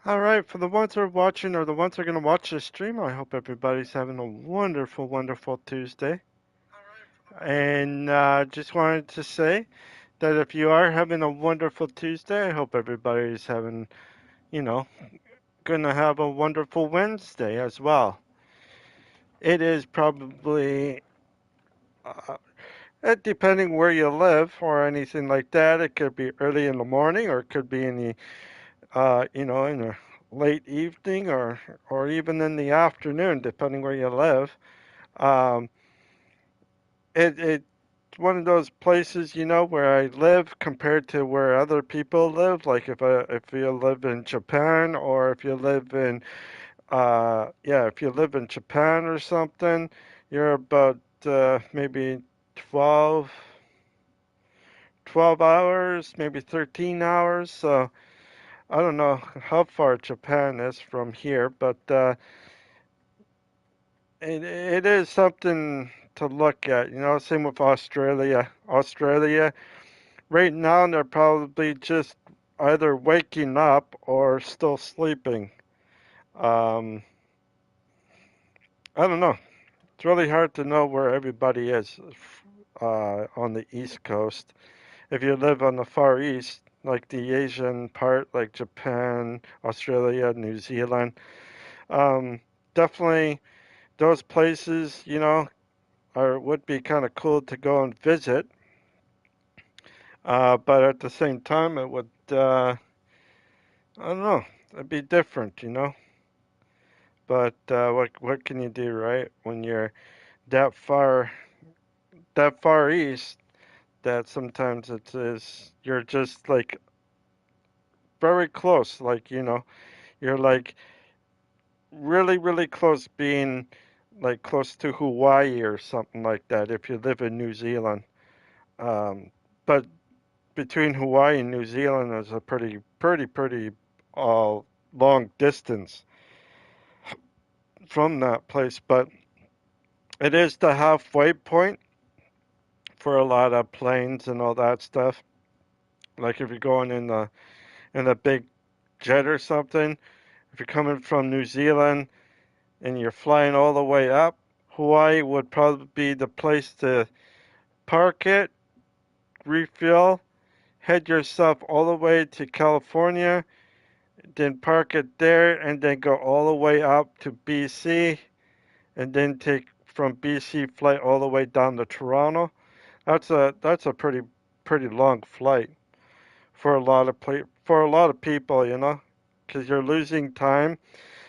All right, for the ones who are watching or the ones who are going to watch this stream, I hope everybody's having a wonderful, wonderful Tuesday. And just wanted to say that if you are having a wonderful Tuesday, I hope everybody's having, you know, going to have a wonderful Wednesday as well. It is probably, uh, depending where you live or anything like that, it could be early in the morning or it could be in the in the late evening or even in the afternoon, depending where you live. Um, it's one of those places, where I live compared to where other people live. Like if you live in Japan or if you live in if you live in Japan or something, you're about maybe 12, 12 hours, maybe 13 hours. So I don't know how far Japan is from here, but it is something to look at. Same with Australia. Australia, right now, they're probably just either waking up or still sleeping. Um, I don't know. It's really hard to know where everybody is on the East Coast. If you live on the Far East, like the Asian part, like Japan, Australia, New Zealand, um, definitely those places, would be kind of cool to go and visit. But at the same time, it would, I don't know, it'd be different. But what can you do, right? When you're that far that far east, that sometimes it is you're just like very close, like you're like really really close, being like close to Hawaii or something like that if you live in New Zealand. Um, but between Hawaii and New Zealand is a pretty uh, long distance from that place, but it is the halfway point for a lot of planes and all that stuff. Like if you're going in a big jet or something, if you're coming from New Zealand and you're flying all the way up, Hawaii would probably be the place to park it, refuel, head yourself all the way to California, then park it there, and then go all the way up to BC, and then take from BC flight all the way down to Toronto. That's a pretty long flight for a lot of people, because you're losing time.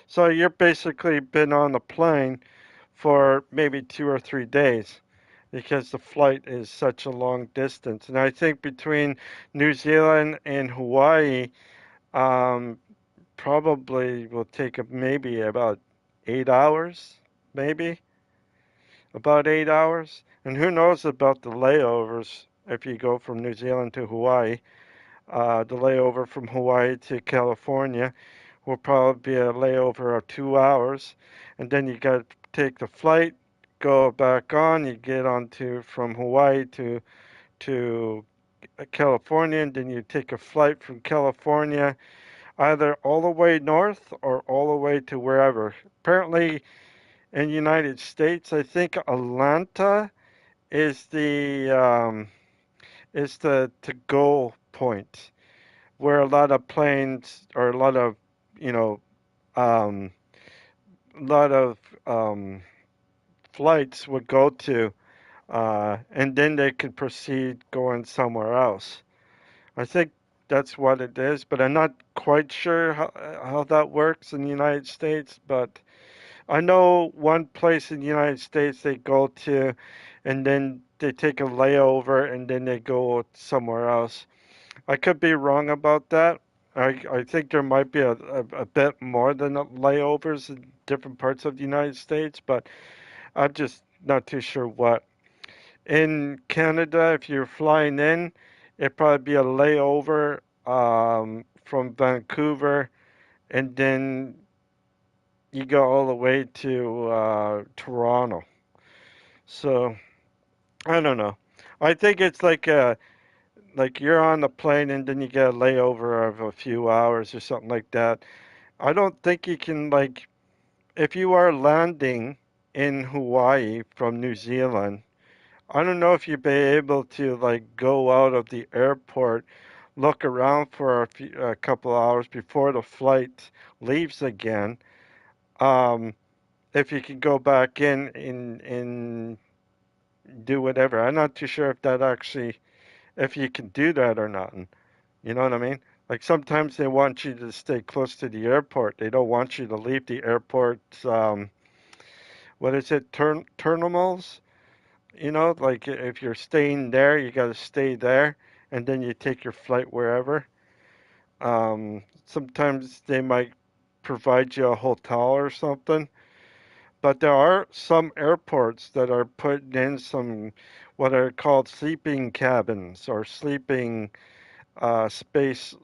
So you're basically been on the plane for maybe 2 or 3 days because the flight is such a long distance. And I think between New Zealand and Hawaii, um, probably will take maybe about 8 hours, maybe about 8 hours. And who knows about the layovers if you go from New Zealand to Hawaii. The layover from Hawaii to California will probably be a layover of 2 hours. And then you got to take the flight, go back on. You get onto from Hawaii to California, and then you take a flight from California either all the way north or all the way to wherever. Apparently, in the United States, I think Atlanta is the to go point where a lot of planes or a you know um, lot of um, flights would go to, and then they could proceed going somewhere else. I think that's what it is, but I'm not quite sure how that works in the United States. But I know one place in the United States they go to, and then they take a layover, and then they go somewhere else. I could be wrong about that. I think there might be a bit more than layovers in different parts of the United States, but I'm just not too sure what. In Canada, if you're flying in, it'd probably be a layover from Vancouver, and then you go all the way to Toronto. So I don't know. I think it's like you're on the plane and then you get a layover of a few hours or something like that. I don't think you can, like, if you are landing in Hawaii from New Zealand, I don't know if you'd be able to, like, go out of the airport, look around for a couple hours before the flight leaves again. Um, if you can go back in and do whatever. I'm not too sure if that actually, if you can do that or not. You know what I mean? Like sometimes they want you to stay close to the airport. They don't want you to leave the airport. What is it? Terminals? You know, like if you're staying there, you got to stay there, and then you take your flight wherever. Sometimes they might provide you a hotel or something. But there are some airports that are putting in some what are called sleeping cabins or sleeping space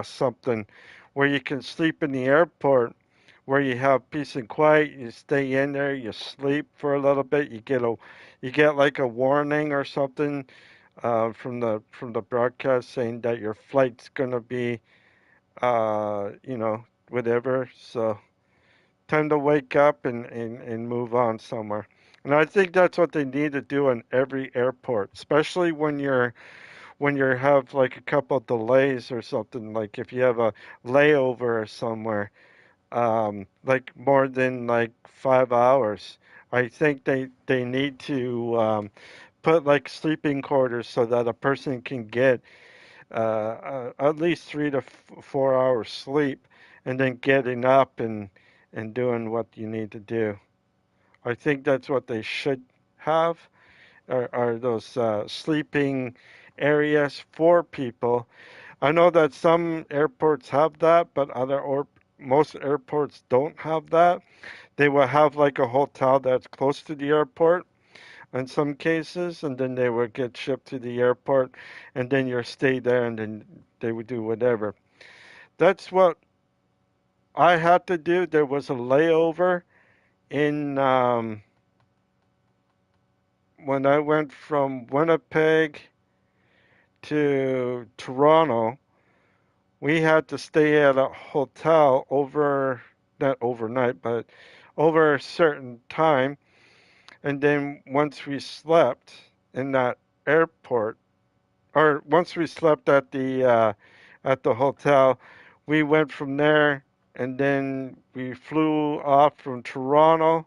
something where you can sleep in the airport where you have peace and quiet. You stay in there, you sleep for a little bit. You get like a warning or something from the broadcast saying that your flight's gonna be you know whatever. So time to wake up and move on somewhere. And I think that's what they need to do in every airport, especially when you have like a couple delays or something, like if you have a layover or somewhere, like more than like 5 hours. I think they need to put like sleeping quarters so that a person can get at least 3 to 4 hours sleep, and then getting up and doing what you need to do. I think that's what they should have are those sleeping areas for people. I know that some airports have that, but most airports don't have that. They will have like a hotel that's close to the airport in some cases, and then they would get shipped to the airport, and then you stay there, and then they would do whatever. That's what I had to do. There was a layover in when I went from Winnipeg to Toronto. We had to stay at a hotel over, not overnight, but over a certain time. And then once we slept in that airport, or once we slept at the hotel, we went from there, and then we flew off from Toronto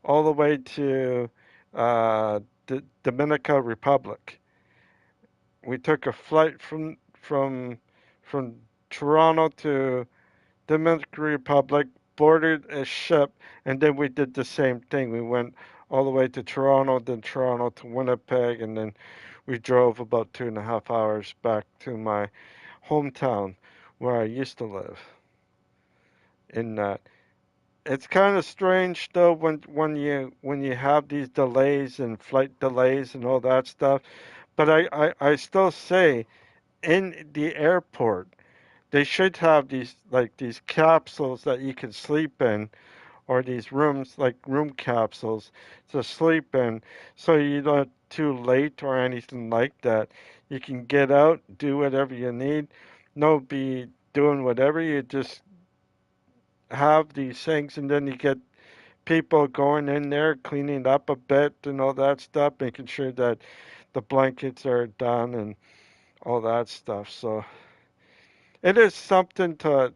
all the way to the Dominican Republic. We took a flight from Toronto to Dominican Republic, boarded a ship, and then we did the same thing. We went all the way to Toronto, then Toronto to Winnipeg, and then we drove about 2.5 hours back to my hometown where I used to live. In that, it's kind of strange though when you have these delays and flight delays and all that stuff. But I still say in the airport they should have these capsules that you can sleep in, or these rooms like room capsules to sleep in, so you're not too late or anything like that. You can get out, do whatever you need, no be doing whatever. You just have these things, and then you get people going in there cleaning up a bit and all that stuff, making sure that the blankets are done and all that stuff. So it is something to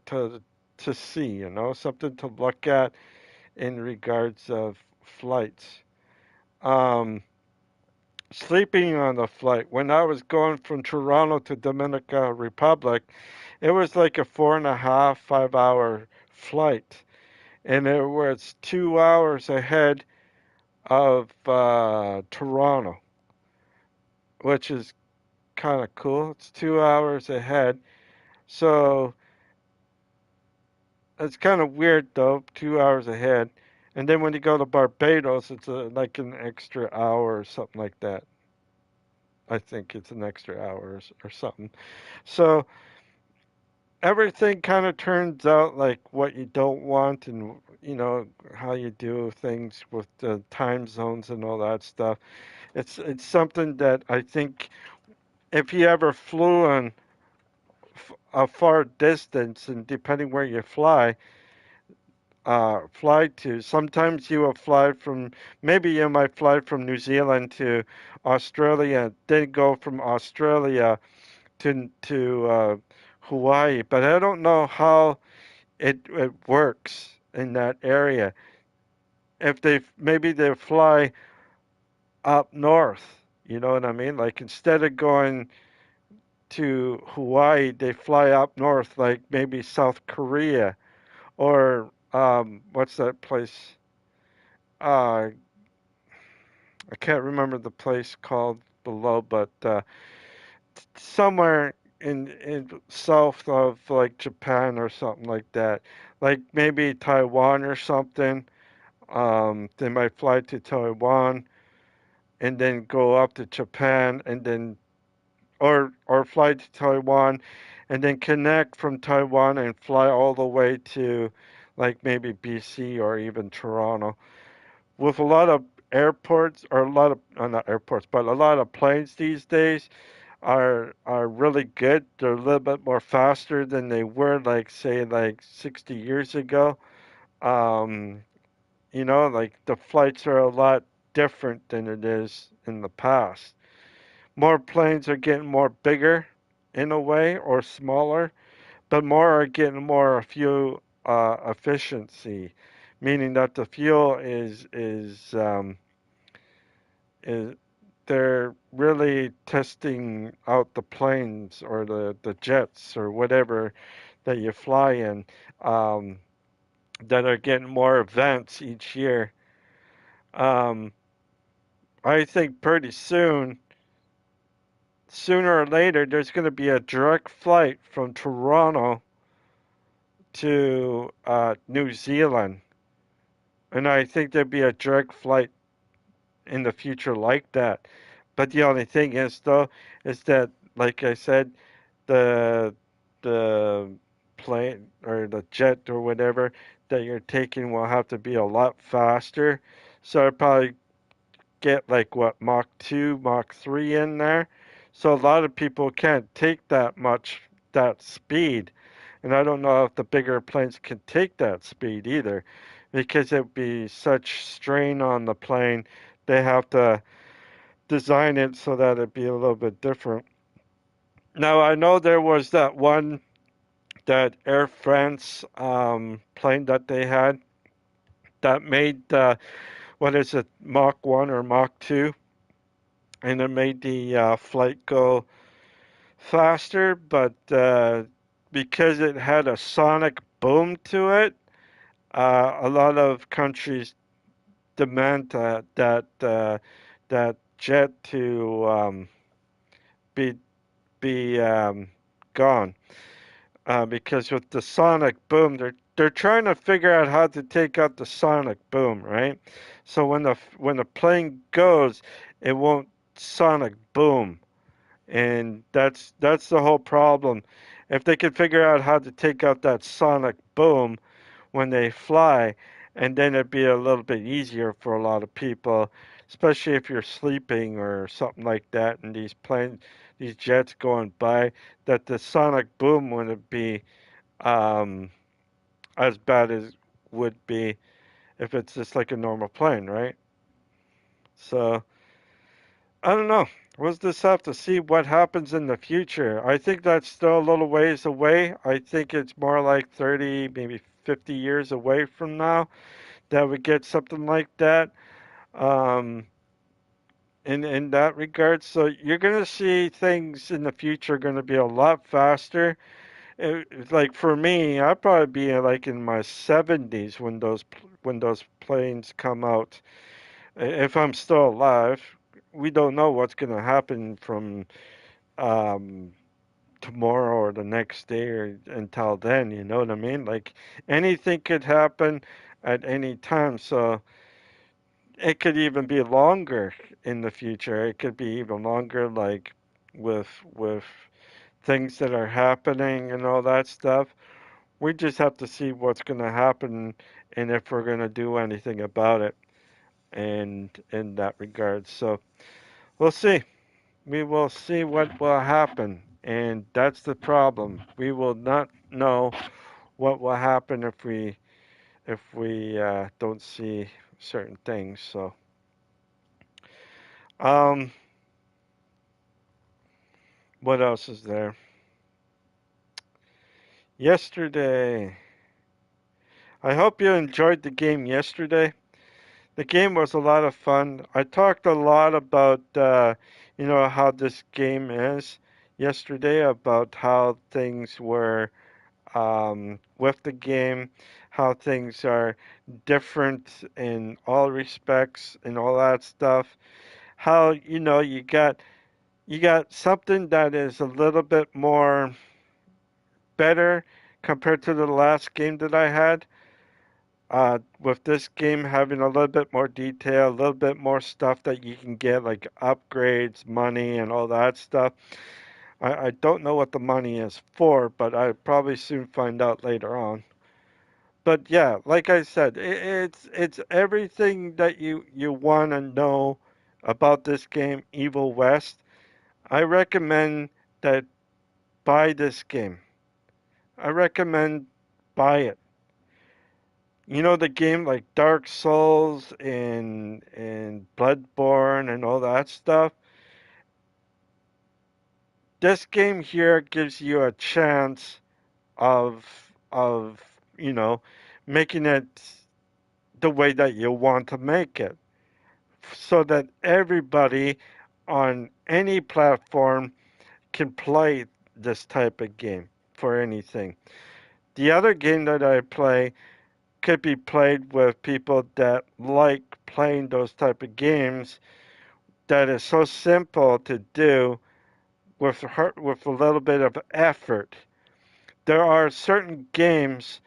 see, you know, something to look at in regards of flights. Um, Sleeping on the flight. When I was going from Toronto to Dominica Republic, it was like a 4.5, 5 hour flight, and it was 2 hours ahead of Toronto, which is kind of cool. It's 2 hours ahead, so it's kind of weird though. 2 hours ahead, and then when you go to Barbados, it's like an extra hour or something like that. I think it's an extra hour or something. So everything kind of turns out like what you don't want, and you know how you do things with the time zones and all that stuff. It's something that I think if you ever flew on a far distance, and depending where you fly to. Sometimes you will fly from, maybe you might fly from New Zealand to Australia, then go from Australia to Hawaii. But I don't know how it works in that area. If they maybe they fly up north, you know what I mean? Like instead of going to Hawaii, they fly up north, like maybe South Korea or what's that place? Uh, I can't remember the place called below, but somewhere in south of like Japan or something like that. Like maybe Taiwan or something. They might fly to Taiwan and then go up to Japan and then or fly to Taiwan and then connect from Taiwan and fly all the way to like maybe BC or even Toronto. With a lot of airports or a lot of not airports, but a lot of planes these days are really good. They're a little bit more faster than they were like say like 60 years ago. Um, like the flights are a lot different than it is in the past. More planes are getting more bigger in a way or smaller, but more are getting more fuel efficiency, meaning that the fuel is they're really testing out the planes or the jets or whatever that you fly in um, that are getting more events each year. Um, I think pretty soon, sooner or later, there's going to be a direct flight from Toronto to New Zealand. And I think there'd be a direct flight in the future like that. But the only thing is, though, is that, like I said, the the plane or the jet or whatever that you're taking will have to be a lot faster. So I'd probably get like what Mach 2, Mach 3 in there. So a lot of people can't take that speed. And I don't know if the bigger planes can take that speed either because it would be such strain on the plane. They have to design it so that it'd be a little bit different. Now I know there was that Air France plane that they had that made what is it, Mach 1 or Mach 2, and it made the flight go faster, but because it had a sonic boom to it, a lot of countries demand that jet to be be gone. Because with the sonic boom, they're trying to figure out how to take out the sonic boom, right? So when the plane goes, it won't sonic boom, and that's the whole problem. If they could figure out how to take out that sonic boom when they fly, and then it'd be a little bit easier for a lot of people, especially if you're sleeping or something like that, and these jets going by, that the sonic boom wouldn't be um, as bad as would be if it's just like a normal plane, right? So I don't know. We'll just have to see what happens in the future. I think that's still a little ways away. I think it's more like 30, maybe 50 years away from now that we get something like that. Um, in that regard, so you're gonna see things in the future going to be a lot faster. Like for me, I'd probably be like in my 70s when those planes come out. If I'm still alive, we don't know what's going to happen from um, tomorrow or the next day or until then. You know what I mean? Like anything could happen at any time. So it could even be longer in the future. It could be even longer, like with things that are happening and all that stuff. We just have to see what's going to happen and if we're going to do anything about it and in that regard. So we'll see. We will see what will happen. And that's the problem. We will not know what will happen if we don't see certain things. So, um, what else is there? Yesterday, I hope you enjoyed the game yesterday. The game was a lot of fun. I talked a lot about how this game is yesterday, about how things were with the game, how things are different in all respects and all that stuff. How you got something that is a little bit more better compared to the last game that I had. With this game having a little bit more detail, a little bit more stuff that you can get, like upgrades, money, and all that stuff. I don't know what the money is for, but I probably soon find out later on. But yeah, like I said, it's everything that you want to know about this game, Evil West. I recommend that buy this game. I recommend buy it. You know the game like Dark Souls and Bloodborne and all that stuff. This game here gives you a chance of making it the way that you want to make it, so that everybody on any platform can play this type of game for anything. The other game that I play could be played with people that like playing those type of games that is so simple to do with a little bit of effort. There are certain games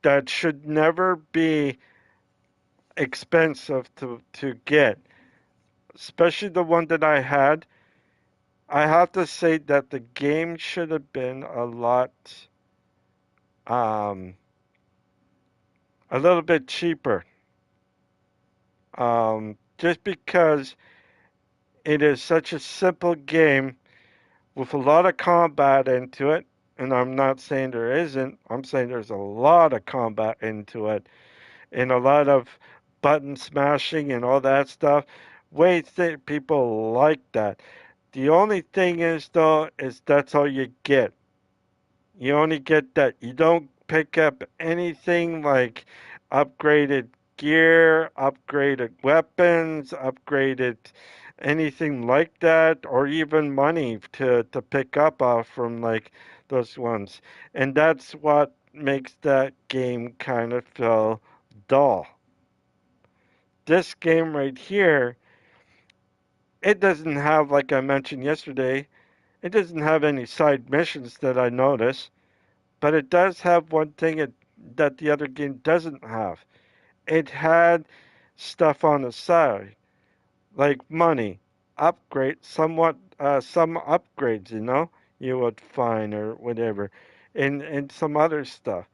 that should never be expensive to get, especially the one that I had. I have to say that the game should have been um, a little bit cheaper, just because it is such a simple game with a lot of combat into it. And I'm not saying there isn't. I'm saying there's a lot of combat into it, and a lot of button smashing and all that stuff. People like that. The only thing is though, is that's all you get. You only get that. You don't pick up anything like upgraded gear, upgraded weapons, upgraded anything like that, or even money to pick up from like those ones. And that's what makes that game kind of feel dull. This game right here, it doesn't have, like I mentioned yesterday, it doesn't have any side missions that I notice. But it does have one thing that the other game doesn't have. It had stuff on the side, like money, some upgrades, you would find or whatever, and some other stuff,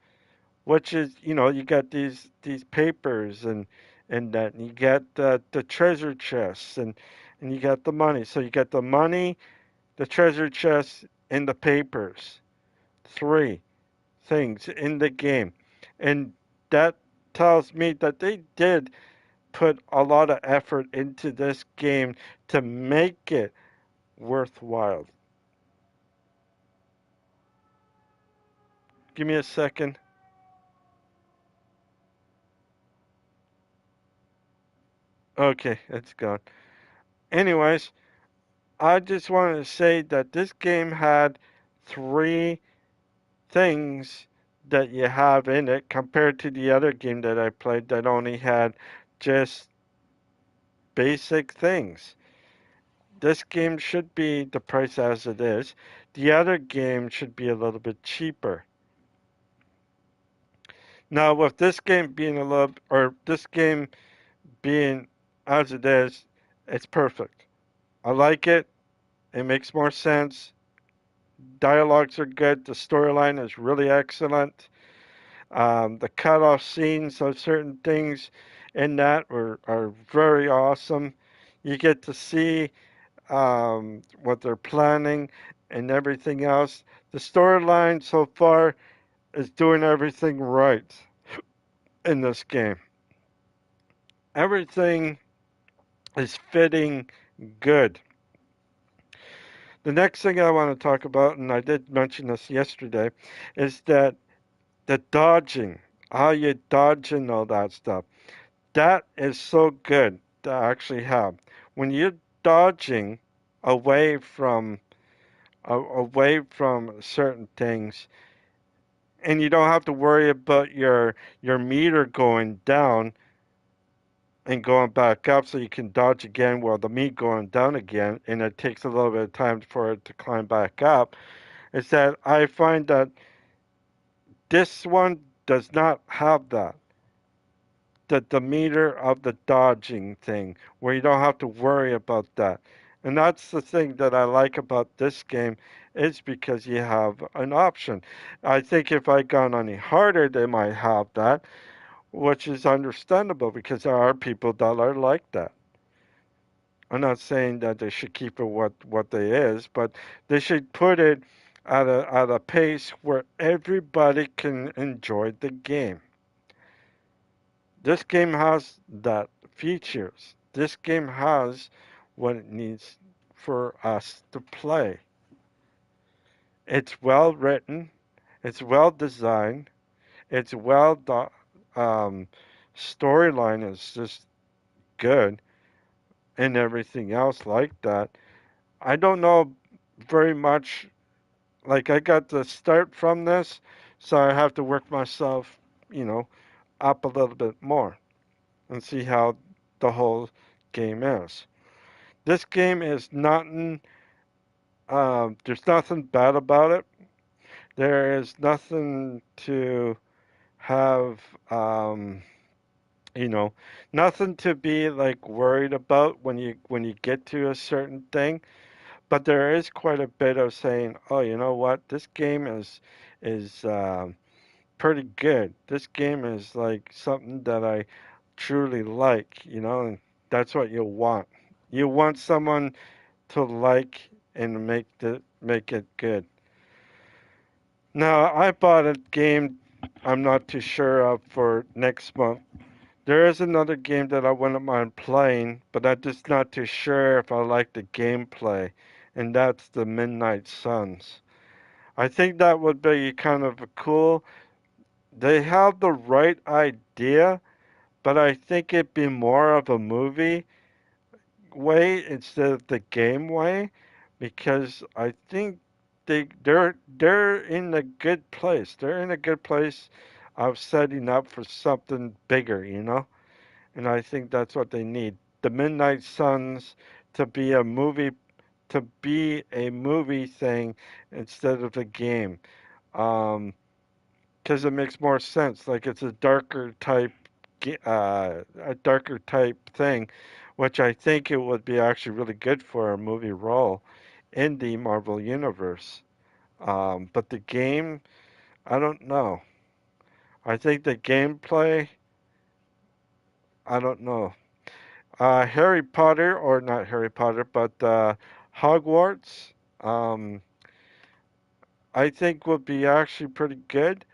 which is, you got these papers and that, and you got the treasure chests and you got the money. So you got the money, the treasure chests, and the papers. Three things in the game. And that tells me that they did put a lot of effort into this game to make it worthwhile. Give me a second. Okay, it's gone. Anyways, I just wanted to say that this game had three things that you have in it compared to the other game that I played that only had just basic things. This game should be the price as it is. The other game should be a little bit cheaper. Now, with this game being this game being as it is, it's perfect. I like it. It makes more sense. Dialogues are good. The storyline is really excellent. The cut-off scenes of certain things in that are very awesome. You get to see what they're planning, and everything else. The storyline so far is doing everything right in this game. Everything is fitting good. The next thing I want to talk about, and I did mention this yesterday, is that the dodging, how you dodge and all that stuff. That is so good to actually have. When you're dodging away from away from certain things, and you don't have to worry about your meter going down and going back up so you can dodge again while the meat going down again, and it takes a little bit of time for it to climb back up, is that I find that this one does not have that. The meter of the dodging thing where you don't have to worry about that. And that's the thing that I like about this game is because you have an option. I think if I gone any harder, they might have that, which is understandable because there are people that are like that. I'm not saying that they should keep it what they is, but they should put it at a pace where everybody can enjoy the game. This game has that features. This game has what it needs for us to play. It's well written. It's well designed. It's well storyline is just good and everything else like that. I don't know very much. Like I got the start from this, so I have to work myself, you know, up a little bit more and see how the whole game is. This game is nothing. There's nothing bad about it. There is nothing to have. You know, nothing to be like worried about when you get to a certain thing. But there is quite a bit of saying, oh, you know what? This game is pretty good. This game is like something that I truly like. You know, and that's what you want. You want someone to like and make it good. Now, I bought a game I'm not too sure of for next month. There is another game that I wouldn't mind playing, but I'm just not too sure if I like the gameplay, and that's the Midnight Suns. I think that would be kind of cool. They have the right idea, but I think it'd be more of a movie way instead of the game way because I think they're in a good place. They're in a good place of setting up for something bigger, you know? And I think that's what they need. The Midnight Suns to be a movie thing instead of a game. Um, because it makes more sense. Like it's a darker type thing, which I think it would be actually really good for a movie role in the Marvel universe. But the game, I don't know. I think the gameplay, I don't know. Harry Potter, or not Harry Potter, but Hogwarts, um, I think would be actually pretty good.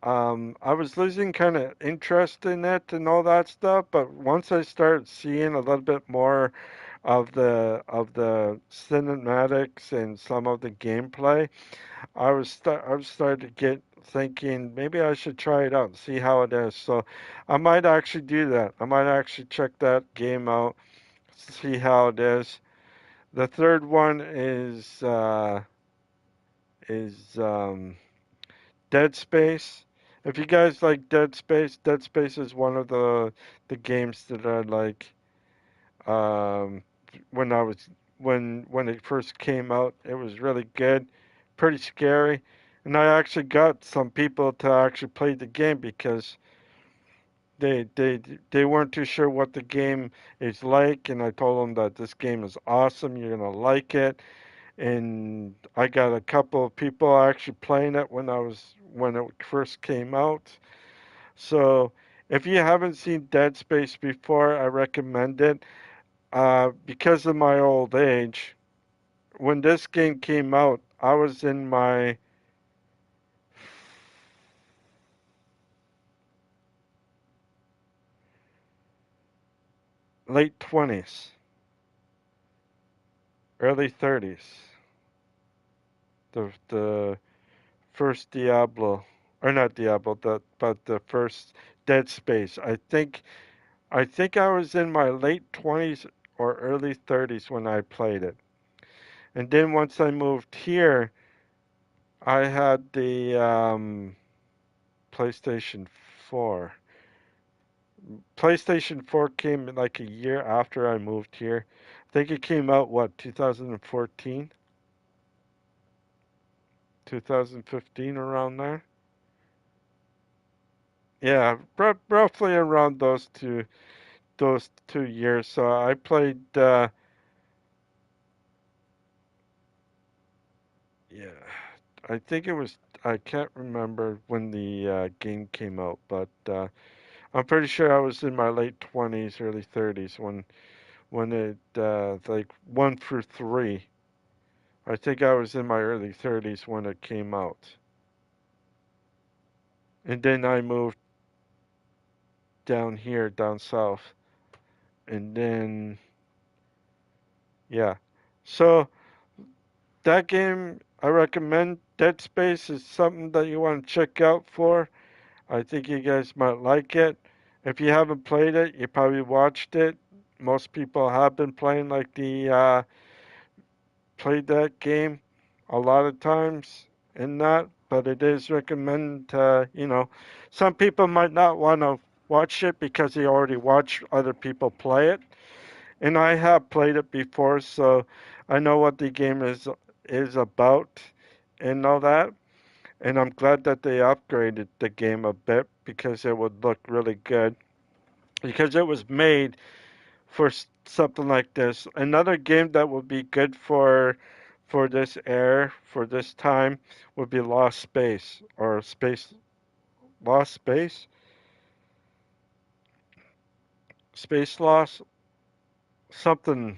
I was losing kind of interest in it and all that stuff, but once I started seeing a little bit more of the cinematics and some of the gameplay, I was starting to get thinking maybe I should try it out and see how it is. So I might actually do that. I might actually check that game out, see how it is. The third one is Dead Space. If you guys like Dead Space is one of the games that I like. Um, when I was when it first came out, it was really good, pretty scary, and I actually got some people to actually play the game because they weren't too sure what the game is like, and I told them that this game is awesome. You're gonna like it, and I got a couple of people actually playing it when it first came out. So if you haven't seen Dead Space before, I recommend it. Because of my old age, when this game came out, I was in my late 20s, early 30s. The first Diablo, or not Diablo, but the first Dead Space. I think I was in my late 20s or early 30s when I played it. And then once I moved here, I had the PlayStation 4. PlayStation 4 came like a year after I moved here. I think it came out, what, 2014? 2015, around there? Yeah, roughly around those two years. So I played, yeah, I think it was, I can't remember when the game came out, but I'm pretty sure I was in my late 20s, early 30s when it, like 1 through 3. I think I was in my early 30s when it came out. And then I moved down here, down south. And then, yeah. So that game, I recommend. Dead Space is something that you want to check out for. I think you guys might like it. If you haven't played it, you probably watched it. Most people have been playing like the played that game a lot of times and that, but it is recommended. Some people might not want to watch it because they already watched other people play it, and I have played it before, so I know what the game is about and all that. And I'm glad that they upgraded the game a bit because it would look really good because it was made for something like this. Another game that would be good for this era, for this time, would be Lost Space or Space Lost Space, Space Lost something,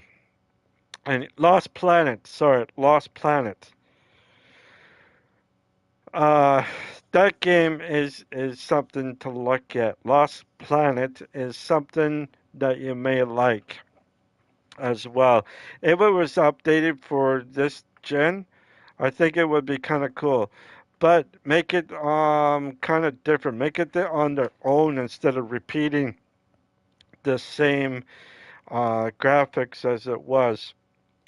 and Lost Planet. Sorry, Lost Planet. Uh, that game is something to look at. Lost Planet is something that you may like as well. If it was updated for this gen, I think it would be kind of cool. But make it kind of different. Make it on their own instead of repeating the same graphics as it was.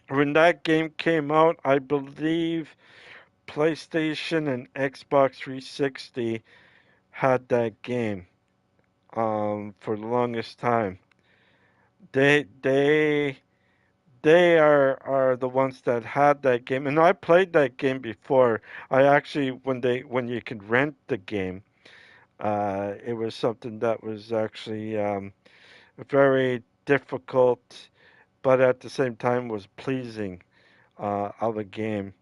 When that game came out, I believe PlayStation and Xbox 360 had that game for the longest time. They they they are the ones that had that game, and I played that game before. I actually when you could rent the game, it was something that was actually very difficult, but at the same time was pleasing of a game.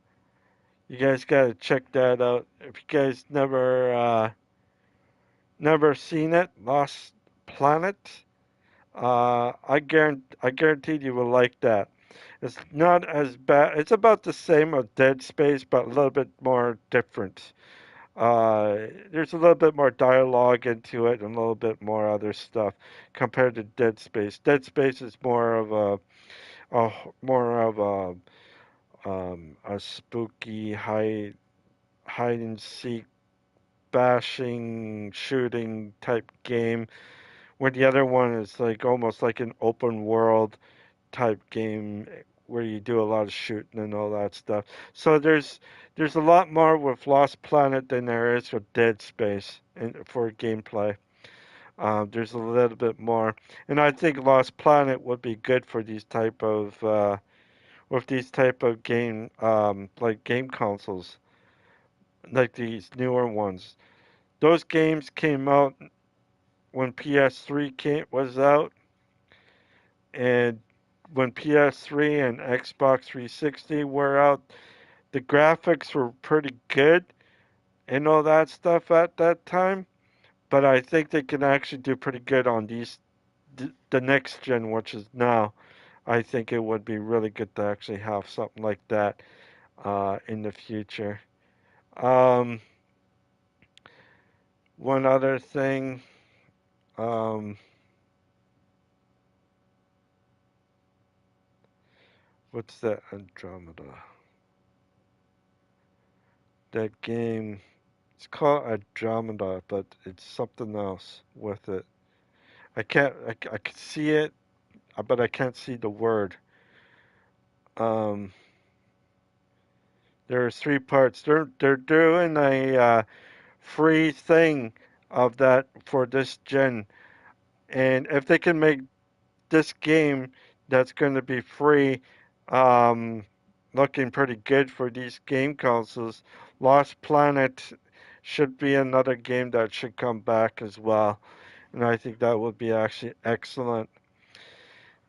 You guys gotta check that out. If you guys never seen it, Lost Planet, I guaranteed you will like that. It's not as bad. It's about the same as Dead Space, but a little bit more different. There's a little bit more dialogue into it and a little bit more other stuff compared to Dead Space. Dead Space is more of a more of a spooky hide and seek bashing shooting type game, where the other one is like almost like an open world type game where you do a lot of shooting and all that stuff. So there's a lot more with Lost Planet than there is with Dead Space for gameplay. There's a little bit more, and I think Lost Planet would be good for these type of with these type of game like game consoles, like these newer ones. Those games came out when PS3 was out, and when PS3 and Xbox 360 were out, the graphics were pretty good and all that stuff at that time. But I think they can actually do pretty good on the next gen, which is now. I think it would be really good to actually have something like that in the future. Um, One other thing, um, what's that Andromeda? That game, it's called Andromeda, but it's something else with it. I can see it, but I can't see the word. Um, there's three parts. They're doing a free thing of that for this gen, and if they can make this game that's going to be free, um, looking pretty good for these game consoles. Lost Planet should be another game that should come back as well, and I think that would be actually excellent.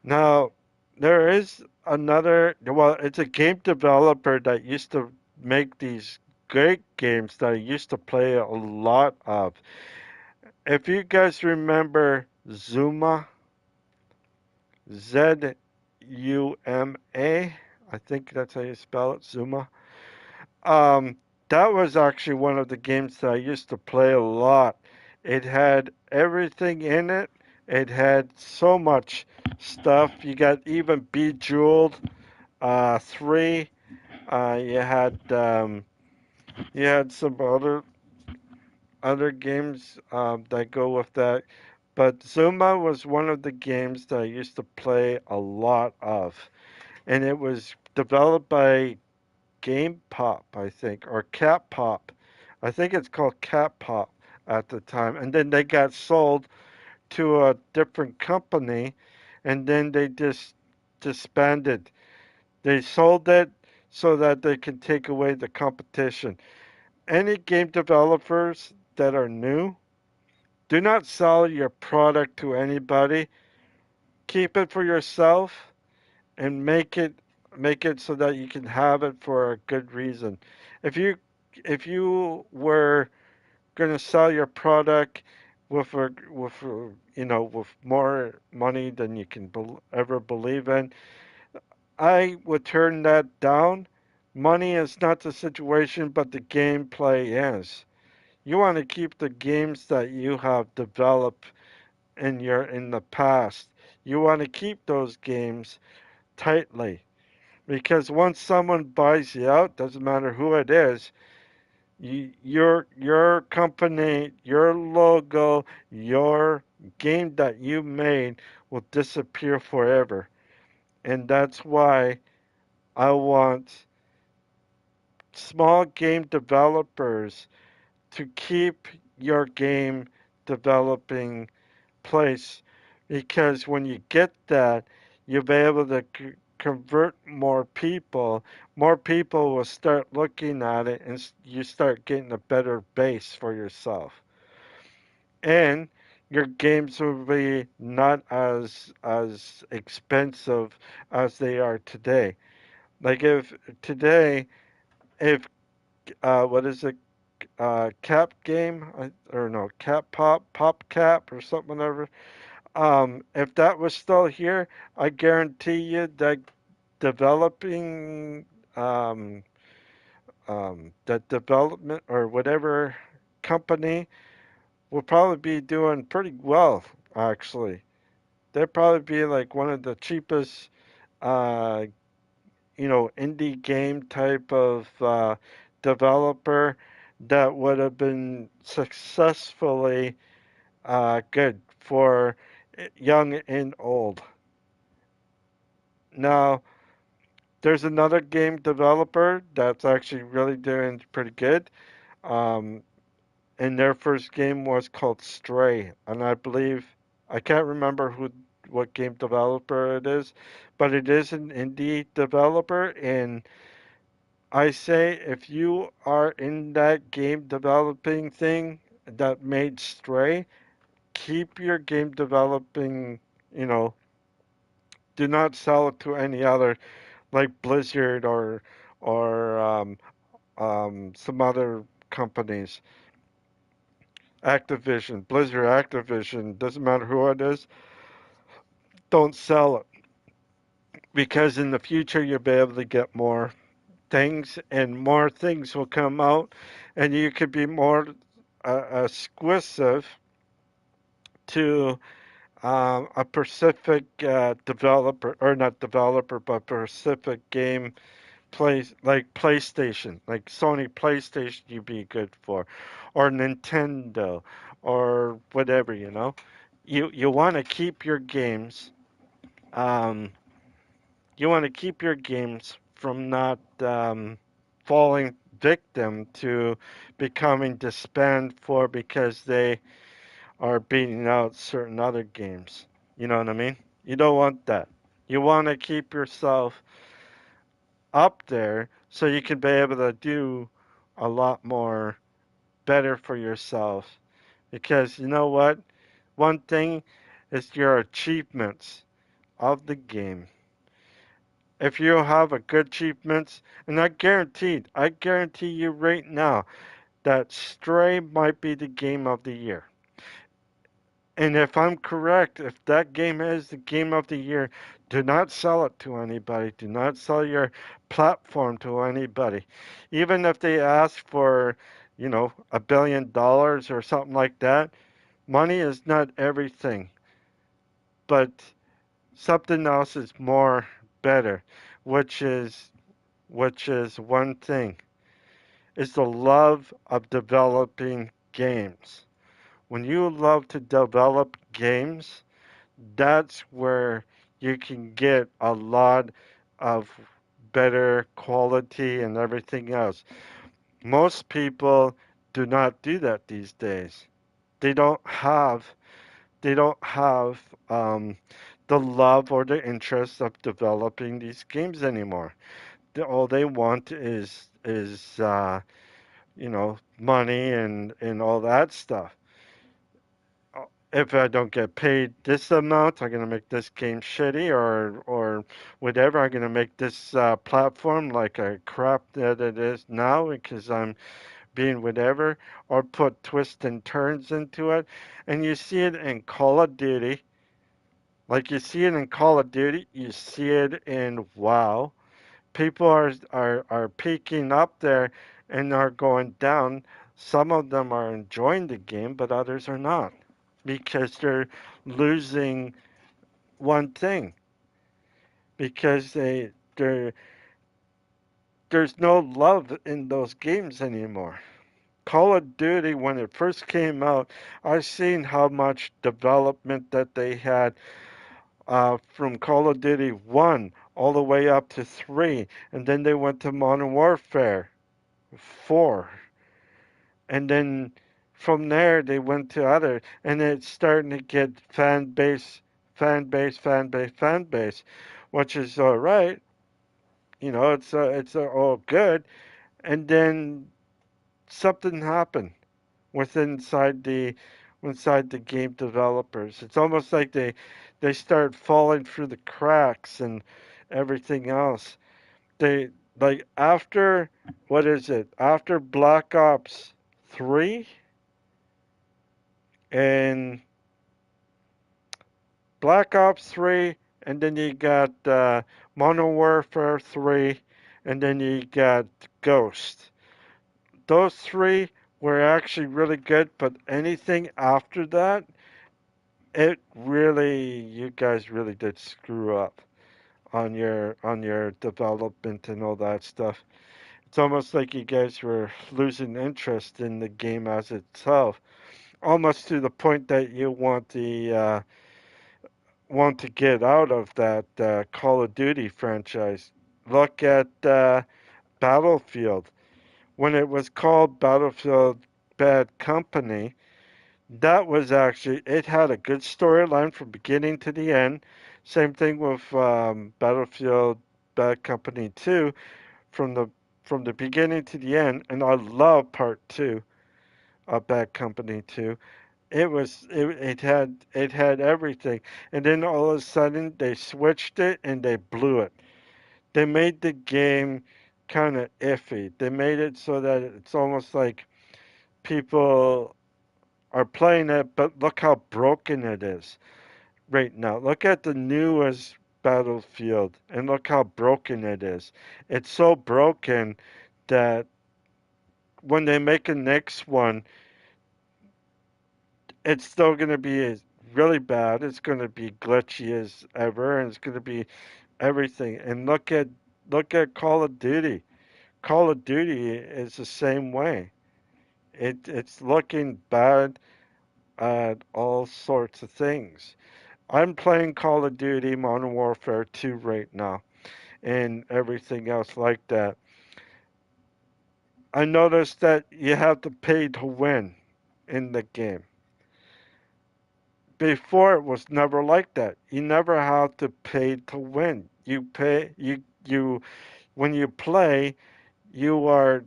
Now, there is another, well, it's a game developer that used to make these great games that I used to play a lot of. If you guys remember Zuma, Zuma, I think that's how you spell it, Zuma. Um, that was actually one of the games that I used to play a lot. It had everything in it. It had so much stuff. You got even Bejeweled 3. You had some other games that go with that. But Zuma was one of the games that I used to play a lot of. And it was developed by Game Pop, I think, or Cat Pop. I think it's called Cat Pop at the time. And then they got sold to a different company, and then they just disbanded. They sold it so that they can take away the competition. Any game developers that are new, do not sell your product to anybody. Keep it for yourself and make it so that you can have it for a good reason. If you if you were going to sell your product with more money than you can ever believe in, I would turn that down. Money is not the situation, but the gameplay is. You want to keep the games that you have developed in the past. You want to keep those games tightly. Because once someone buys you out, doesn't matter who it is, your company, your logo, your game that you made will disappear forever. And that's why I want small game developers to keep your game developing place, because when you get that, you'll be able to convert more people will start looking at it, and you start getting a better base for yourself, and your games will be not as expensive as they are today. Like if today, if what is it, cap game, or no, cap pop cap or something, whatever. If that was still here, I guarantee you that developing um, that development or whatever company will probably be doing pretty well. Actually, they'd probably be like one of the cheapest, uh, indie game type of developer that would have been successfully good for young and old. Now, there's another game developer that's actually really doing pretty good. Um, and their first game was called Stray, and I believe I can't remember what game developer it is, but it is an indie developer. And I say if you are in that game developing thing that made Stray, keep your game developing. You know, do not sell it to any other like Blizzard or some other companies. Activision, Blizzard, Activision, doesn't matter who it is, don't sell it, because in the future you'll be able to get more. things, and more things will come out, and you could be more exclusive to a Pacific developer, or not developer, but Pacific game place like PlayStation, like Sony PlayStation, you'd be good for, or Nintendo, or whatever. You want to keep your games. Um, you want to keep your games from not falling victim to becoming disbanded for because they are beating out certain other games. You know what I mean? You don't want that. You want to keep yourself up there so you can be able to do a lot more better for yourself. Because you know what? One thing is your achievements of the game. If you have a good achievements, and I guarantee you right now that Stray might be the game of the year. And if I'm correct, if that game is the game of the year, do not sell it to anybody. Do not sell your platform to anybody. Even if they ask for, $1 billion or something like that, money is not everything. But something else is more better, which is one thing, is the love of developing games. When you love to develop games, that's where you can get a lot of better quality and everything else. Most people do not do that these days. They don't have they don't have the love or the interest of developing these games anymore. All they want is money and all that stuff. If I don't get paid this amount, I'm gonna make this game shitty or whatever. I'm gonna make this platform like a crap that it is now because I'm being whatever, or put twists and turns into it. And you see it in Call of Duty, like you see it in Call of Duty, you see it in WoW. People are peaking up there and are going down. Some of them are enjoying the game, but others are not because they're losing one thing because there's no love in those games anymore. Call of Duty, when it first came out, I've seen how much development that they had from Call of Duty 1 all the way up to 3, and then they went to Modern Warfare 4, and then from there they went to other, and it's starting to get fan base, which is all right. It's all good, and then something happened with inside the game developers. It's almost like they start falling through the cracks and everything else. They like after what is it? After Black Ops 3 and Black Ops 3, and then you got Modern Warfare 3, and then you got Ghost. Those three were actually really good, but anything after that, you guys really did screw up on your development and all that stuff. It's almost like you guys were losing interest in the game as itself, almost to the point that you want to get out of that Call of Duty franchise. Look at Battlefield. When it was called Battlefield Bad Company, that was actually, it had a good storyline from beginning to the end. Same thing with Battlefield Bad Company 2 from the beginning to the end. And I love part 2 of Bad Company 2. It had everything. And then all of a sudden they switched it and they blew it. They made the game kind of iffy. They made it so that it's almost like people are playing it, but look how broken it is right now. Look at the newest. Battlefield, and look how broken it is. It's so broken that when they make a next one, it's still going to be really bad. It's going to be glitchy as ever, and it's going to be everything. And look at Call of Duty. Call of Duty is the same way. It's looking bad at all sorts of things. I'm playing Call of Duty Modern Warfare 2 right now and everything else like that. I noticed that you have to pay to win in the game. Before it was never like that. You never have to pay to win. You when you play, you are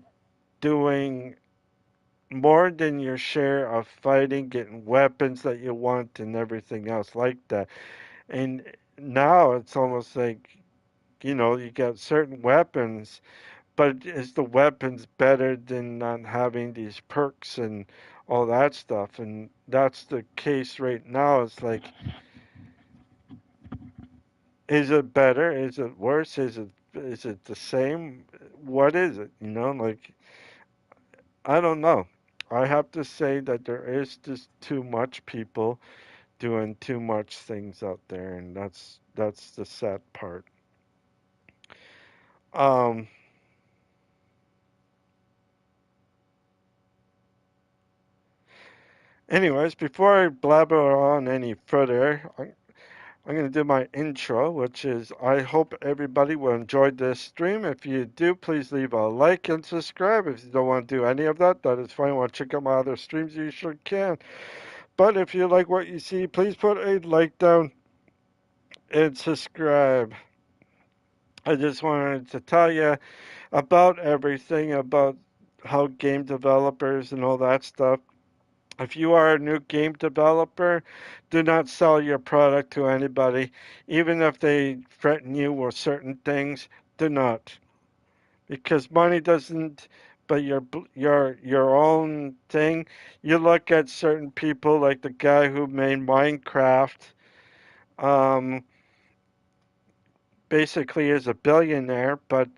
doing more than your share of fighting, getting weapons that you want and everything else like that. And now it's almost like, you got certain weapons, but is the weapons better than not having these perks and all that stuff? And that's the case right now. It's like, is it better? Is it worse? Is it the same? What is it? Like, I don't know. I have to say that there is just too much people doing too much things out there, and that's the sad part. Um, Anyways, before I blabber on any further, I'm going to do my intro, which is I hope everybody will enjoy this stream. If you do, please leave a like and subscribe. If you don't want to do any of that, that is fine. Want to check out my other streams, you sure can. But if you like what you see, please put a like down and subscribe. I just wanted to tell you about everything, about how game developers and all that stuff. If you are a new game developer, do not sell your product to anybody, even if they threaten you with certain things. Do not, because money doesn't. But your own thing. You look at certain people, like the guy who made Minecraft. Um, Basically, is a billionaire, but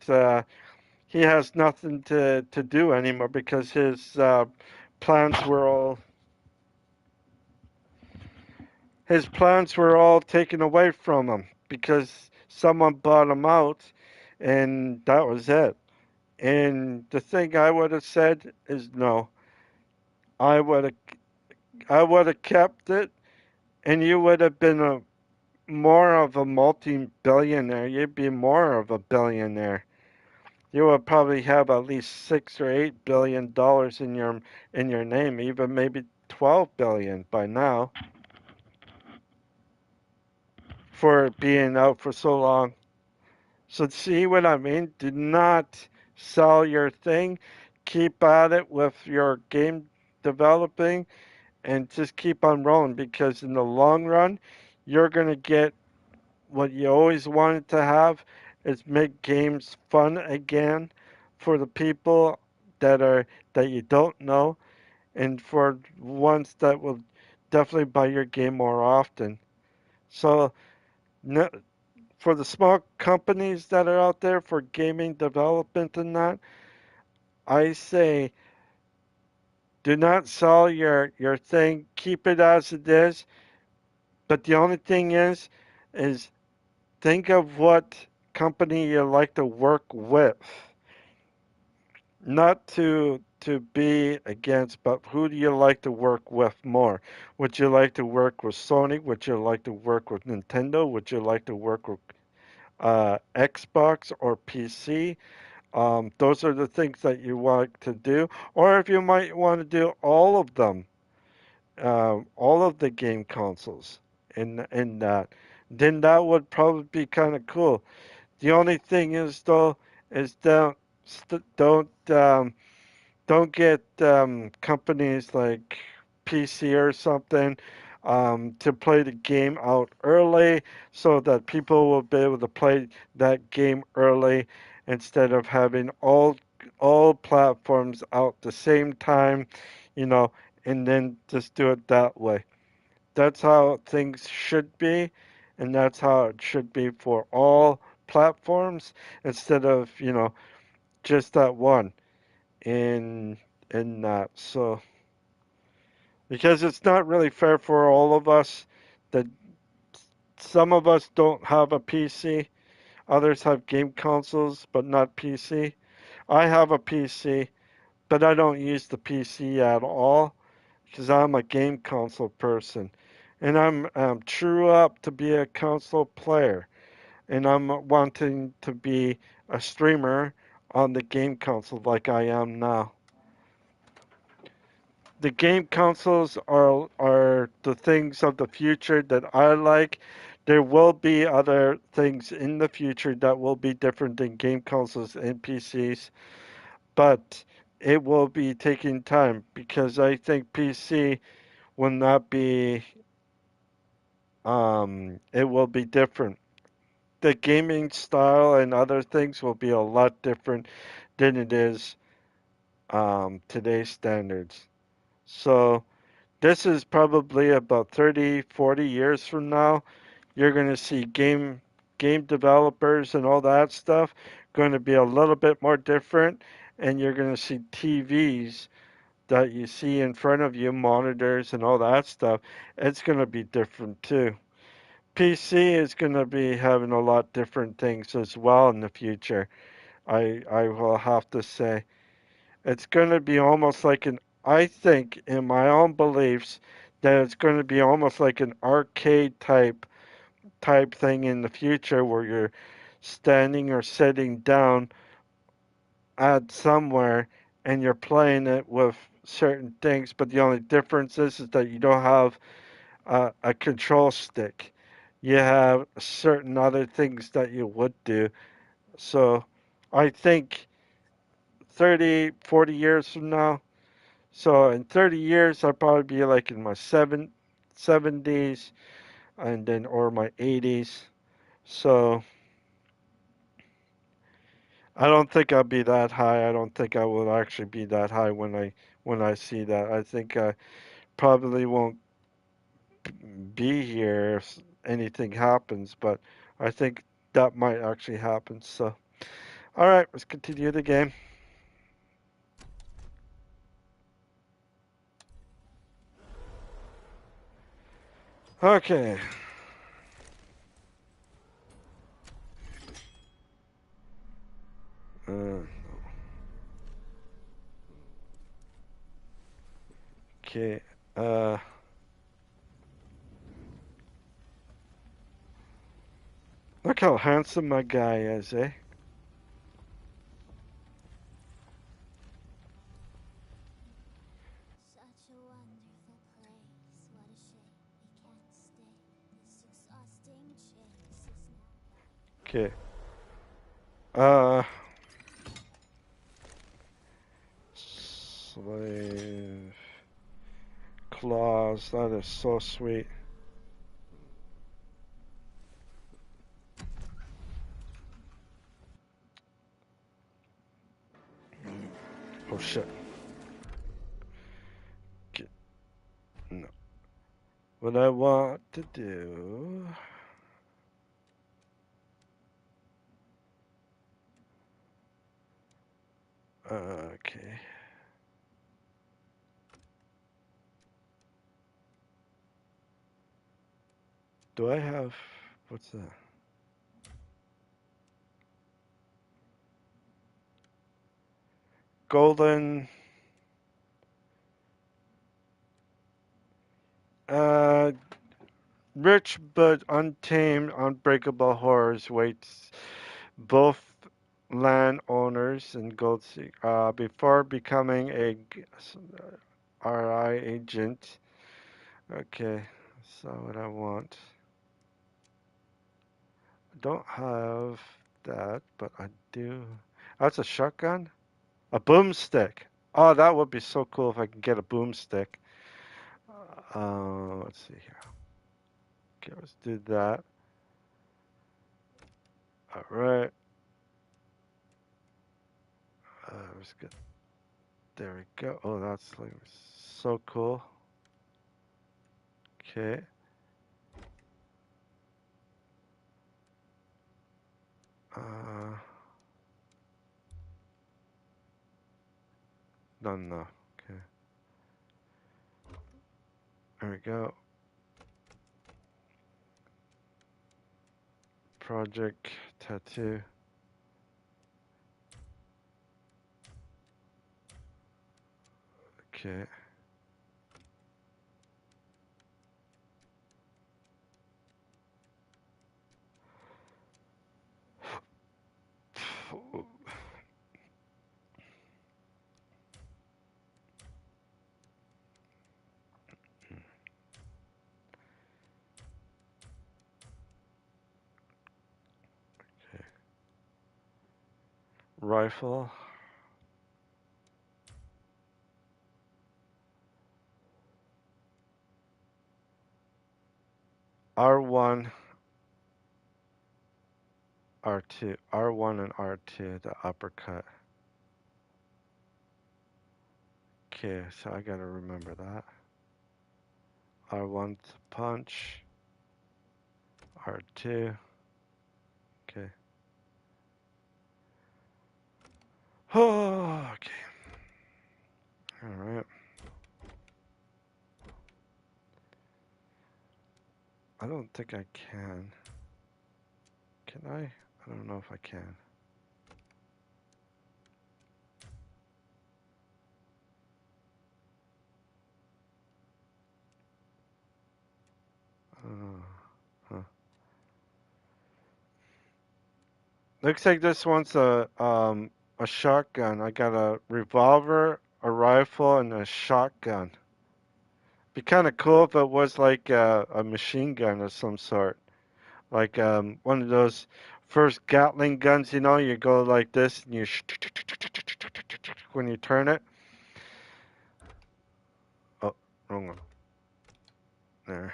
he has nothing to do anymore because plans were all his plans were all taken away from him because someone bought him out, and that was it. And the thing I would have said is no. I would have I would have kept it, and you would have been a more of a multi-billionaire. You'd be more of a billionaire. You would probably have at least $6 or $8 billion in your name, even maybe 12 billion by now for being out for so long. So see what I mean? Do not sell your thing. Keep at it with your game developing and just keep on rolling because in the long run, you're going to get what you always wanted to have is make games fun again for the people that you don't know and for ones that will definitely buy your game more often. So no, for the small companies that are out there for gaming development and that, I say do not sell your thing. Keep it as it is. But the only thing is think of what company you like to work with. Not to be against, but who do you like to work with more? Would you like to work with Sony? Would you like to work with Nintendo? Would you like to work with Xbox or PC? Those are the things that you want to do. Or if you might want to do all of them, all of the game consoles in that, then that would probably be kind of cool. The only thing is though, is don't get companies like PC or something to play the game out early so that people will be able to play that game early instead of having all platforms out the same time, you know, and then just do it that way. That's how things should be, and that's how it should be for all platforms instead of, just that one in in that. So because it's not really fair for all of us that some of us don't have a PC, others have game consoles but not PC. I have a PC, but I don't use the PC at all because I'm a game console person. And I'm true up to be a console player. And I'm wanting to be a streamer on the game console like I am now. The game consoles are the things of the future that I like. There will be other things in the future that will be different than game consoles and PCs, but it will be taking time because I think PC will not be it will be different. The gaming style and other things will be a lot different than it is today's standards. So this is probably about 30, 40 years from now. You're going to see game developers and all that stuff going to be a little bit more different, and you're going to see TVs that you see in front of you, monitors and all that stuff. It's going to be different too. PC is going to be having a lot different things as well in the future. I will have to say it's going to be almost like an I think in my own beliefs that it's going to be almost like an arcade type thing in the future where you're standing or sitting down at somewhere and you're playing it with certain things, but the only difference is that you don't have a control stick. You have certain other things that you would do. So I think 30, 40 years from now, so in 30 years, I'll probably be like in my 70s and then or my 80s. So I don't think I'll be that high. I don't think I will actually be that high when I see that. I think I probably won't be here if anything happens, but I think that might actually happen. So, all right, let's continue the game. Okay. Uh, okay. Uh, look how handsome my guy is, eh? Okay. Uh, slave claws. That is so sweet. Oh shit. Get, no. What I want to do. Okay. Do I have. What's that? Golden. Uh, Rich but untamed, unbreakable horrors waits both landowners and gold before becoming a RI agent. Okay, so what I want. I don't have that, but I do. That's a shotgun? A boomstick. Oh, that would be so cool if I can get a boomstick. Let's see here. Okay, let's do that. All right. Let's get. There we go. Oh, that's like so cool. Okay. No. Okay. There we go. Project tattoo. Okay. Okay. Rifle. R1, R2. R1 and R2, the uppercut. Okay, so I gotta remember that. R1 punch. R2. Okay. Oh, okay. Alright. I don't think I can. Can I? I don't know if I can. Huh. Looks like this one's a shotgun. I got a revolver, a rifle, and a shotgun. Be kind of cool if it was like a machine gun of some sort. Like one of those first Gatling guns, you know, you go like this and you when you turn it. Oh, wrong one. There.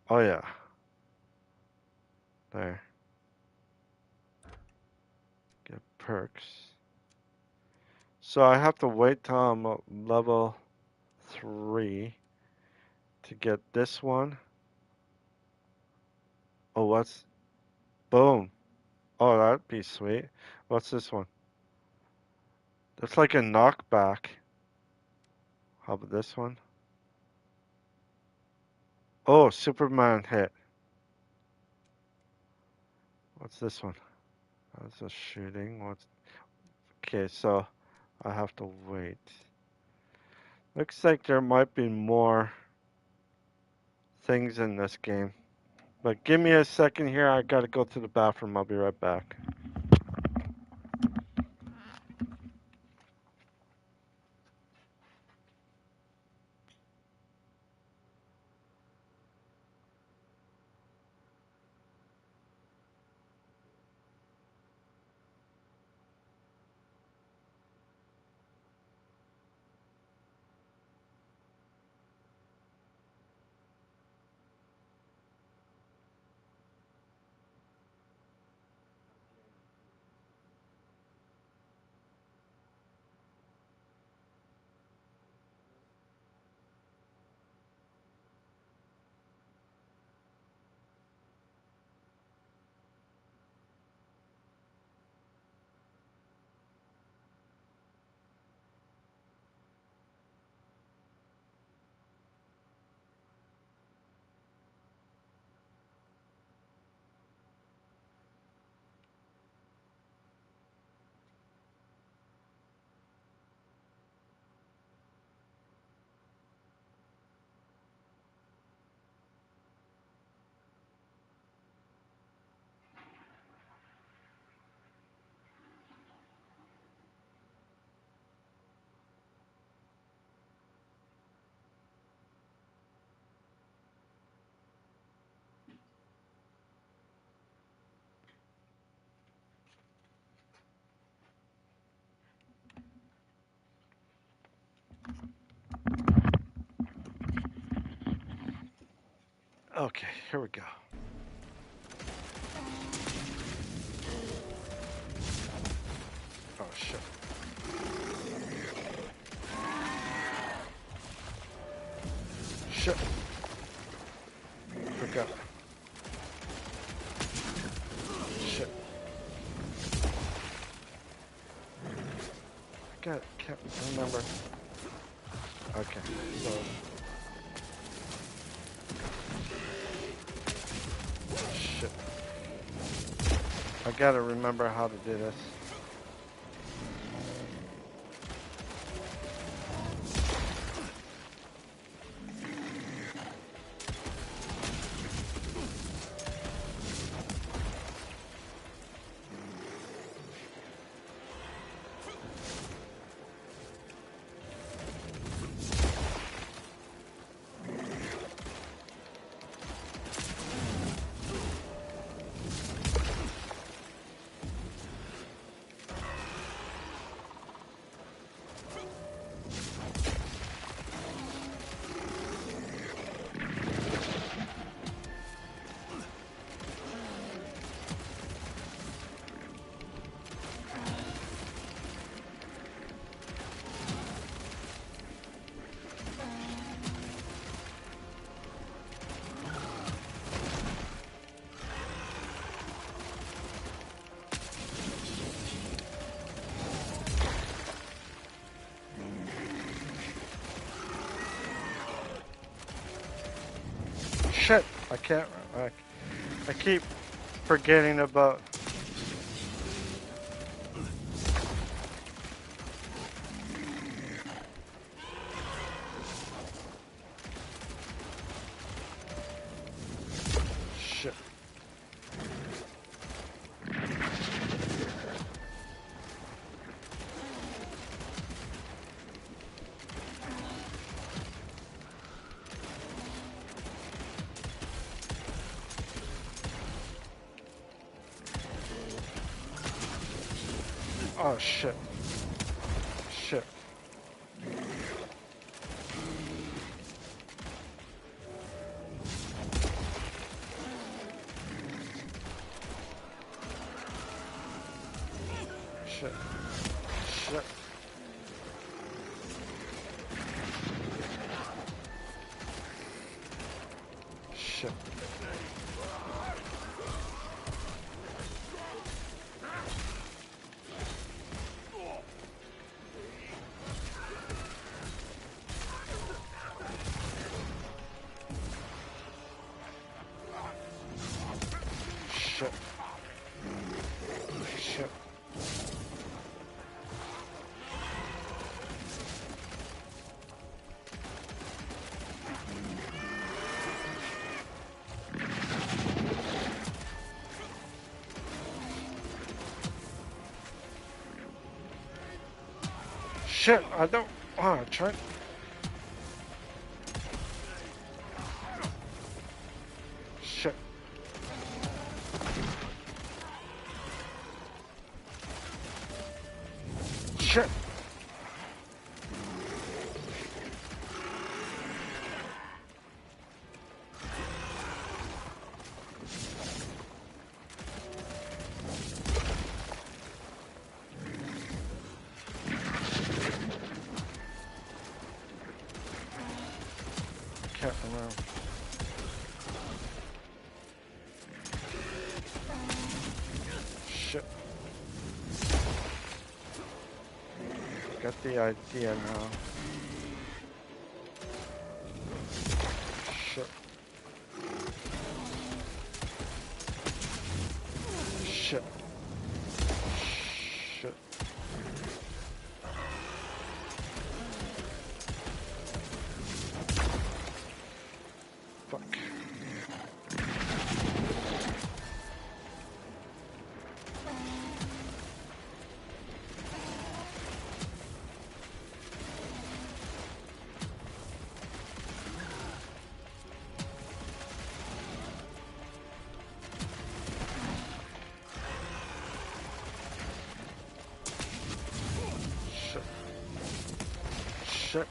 Oh yeah. There. Get perks. So I have to wait till I'm level 3 to get this one. Oh, what's... Boom. Oh, that'd be sweet. What's this one? That's like a knockback. How about this one? Oh, Superman hit. What's this one? That's a shooting. What's... Okay, so I have to wait. Looks like there might be more things in this game. But give me a second here. I gotta go to the bathroom. I'll be right back. Okay, here we go. Oh shit. Shit. can't remember. Okay, so shit. I gotta remember how to do this. Shit, I can't. I keep forgetting about. Shit. Oh shit. Shit. Shit. Shit. Shit. Shit. Shit. Shit, I don't wanna try. Shit. Shit. Can't remember. Shit. Got the idea now. Shit. Shit. Shit. Fuck. Shit.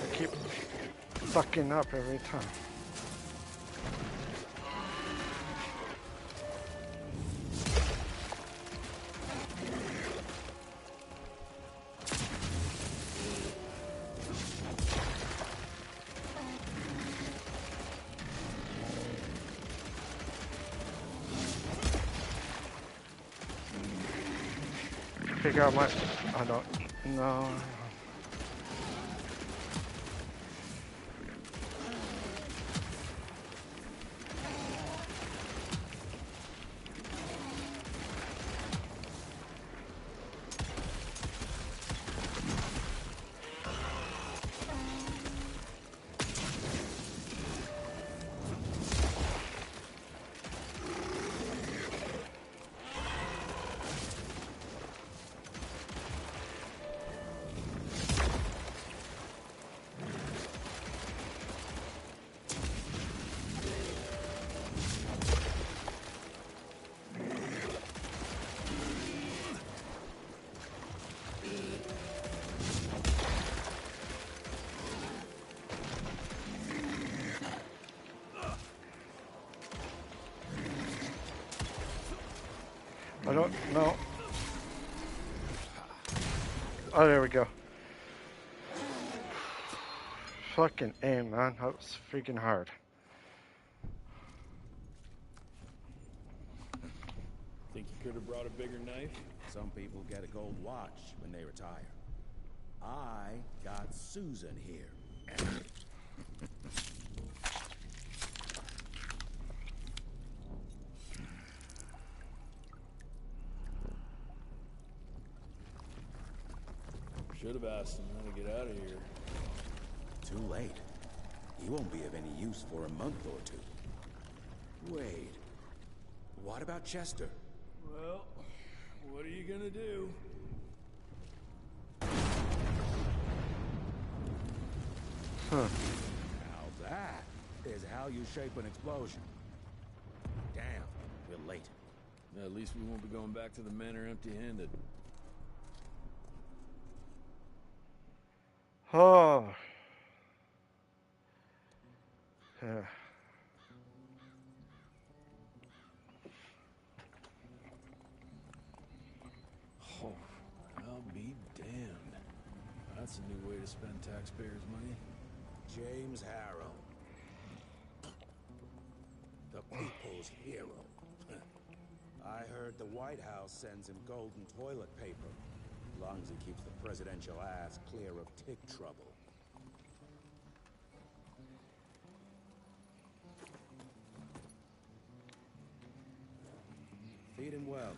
I keep fucking up every time. figure out my... I don't... No. I don't know. Oh, there we go. Fucking aim, man. That was freaking hard. Think you could have brought a bigger knife? Some people get a gold watch when they retire. I got Susan here. Should have asked him how to get out of here. Too late. He won't be of any use for a month or two. Wait. What about Chester? Well, what are you gonna do? Now that is how you shape an explosion. Damn, we're late. At least we won't be going back to the manor empty-handed. Oh. Yeah. Oh, I'll be damned. That's a new way to spend taxpayers' money. James Harrow. The people's hero. I heard the White House sends him golden toilet paper. As long as he keeps the presidential ass clear of tick trouble. Feed him well.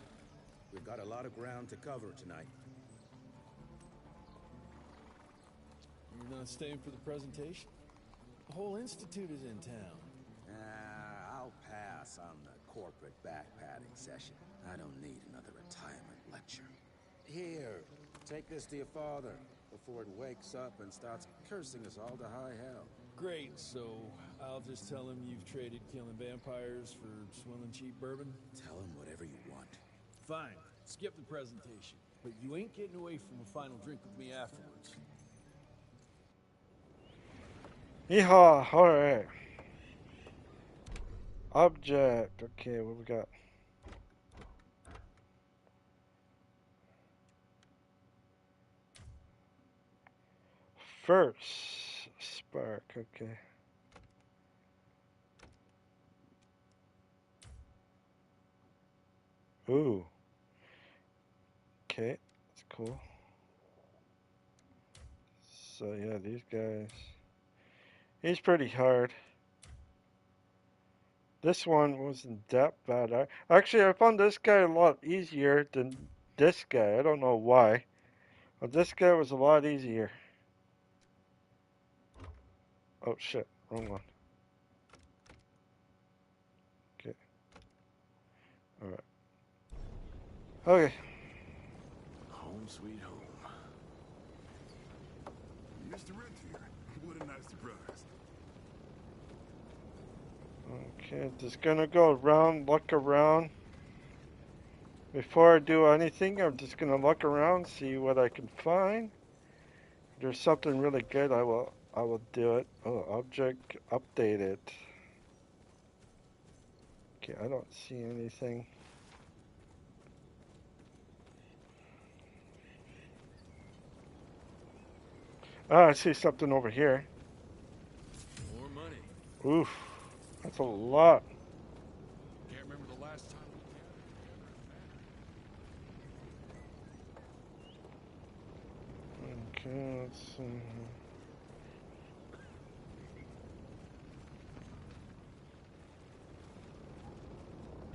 We've got a lot of ground to cover tonight. You're not staying for the presentation? The whole institute is in town. I'll pass on the corporate backpatting session. I don't need another retirement lecture. Here, take this to your father before it wakes up and starts cursing us all to high hell. Great, so I'll just tell him you've traded killing vampires for swilling cheap bourbon? Tell him whatever you want. Fine, skip the presentation. But you ain't getting away from a final drink with me afterwards. Yeehaw! Alright. Object. Okay, what we got? First spark, okay. Ooh. Okay, that's cool. So yeah, these guys. He's pretty hard. This one wasn't that bad. Actually, I found this guy a lot easier than this guy. I don't know why. But this guy was a lot easier. Oh shit, wrong one. Okay. Alright. Okay. Home sweet home. Mr. Rent here. What a nice surprise. Okay, just gonna go around, look around. Before I do anything, I'm just gonna look around, see what I can find. If there's something really good, I will do it. Oh, object updated. Okay, I don't see anything. Ah, I see something over here. More money. Oof, that's a lot. Can't remember the last time we Okay, let's see.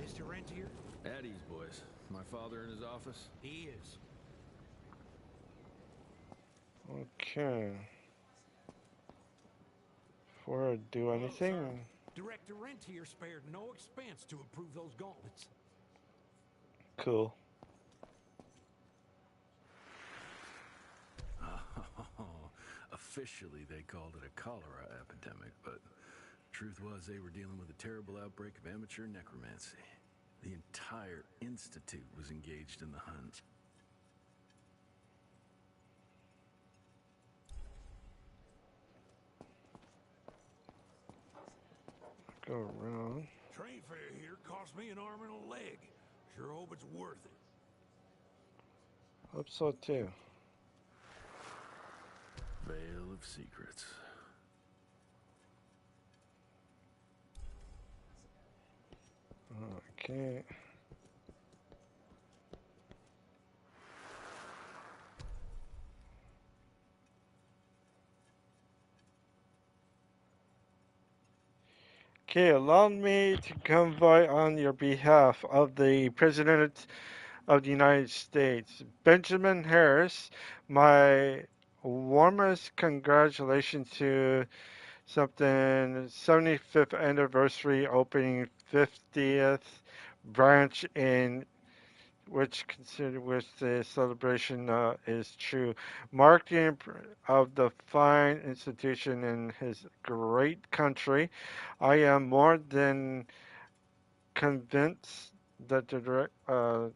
Mr. Rentier? At ease, boys. My father in his office? He is. Okay. Before I do Hello, sir. anything, Director Rentier spared no expense to approve those gauntlets. cool. Officially, they called it a cholera epidemic, but truth was they were dealing with a terrible outbreak of amateur necromancy. The entire institute was engaged in the hunt. Go around. Train fare here cost me an arm and a leg. Sure hope it's worth it. Hope so too. Veil of Secrets. Okay. Okay, allow me to convoy on your behalf of the President of the United States, Benjamin Harris, my warmest congratulations to something 75th anniversary opening 50th branch in which the celebration is true. Marketing of the fine institution in his great country. I am more than convinced that the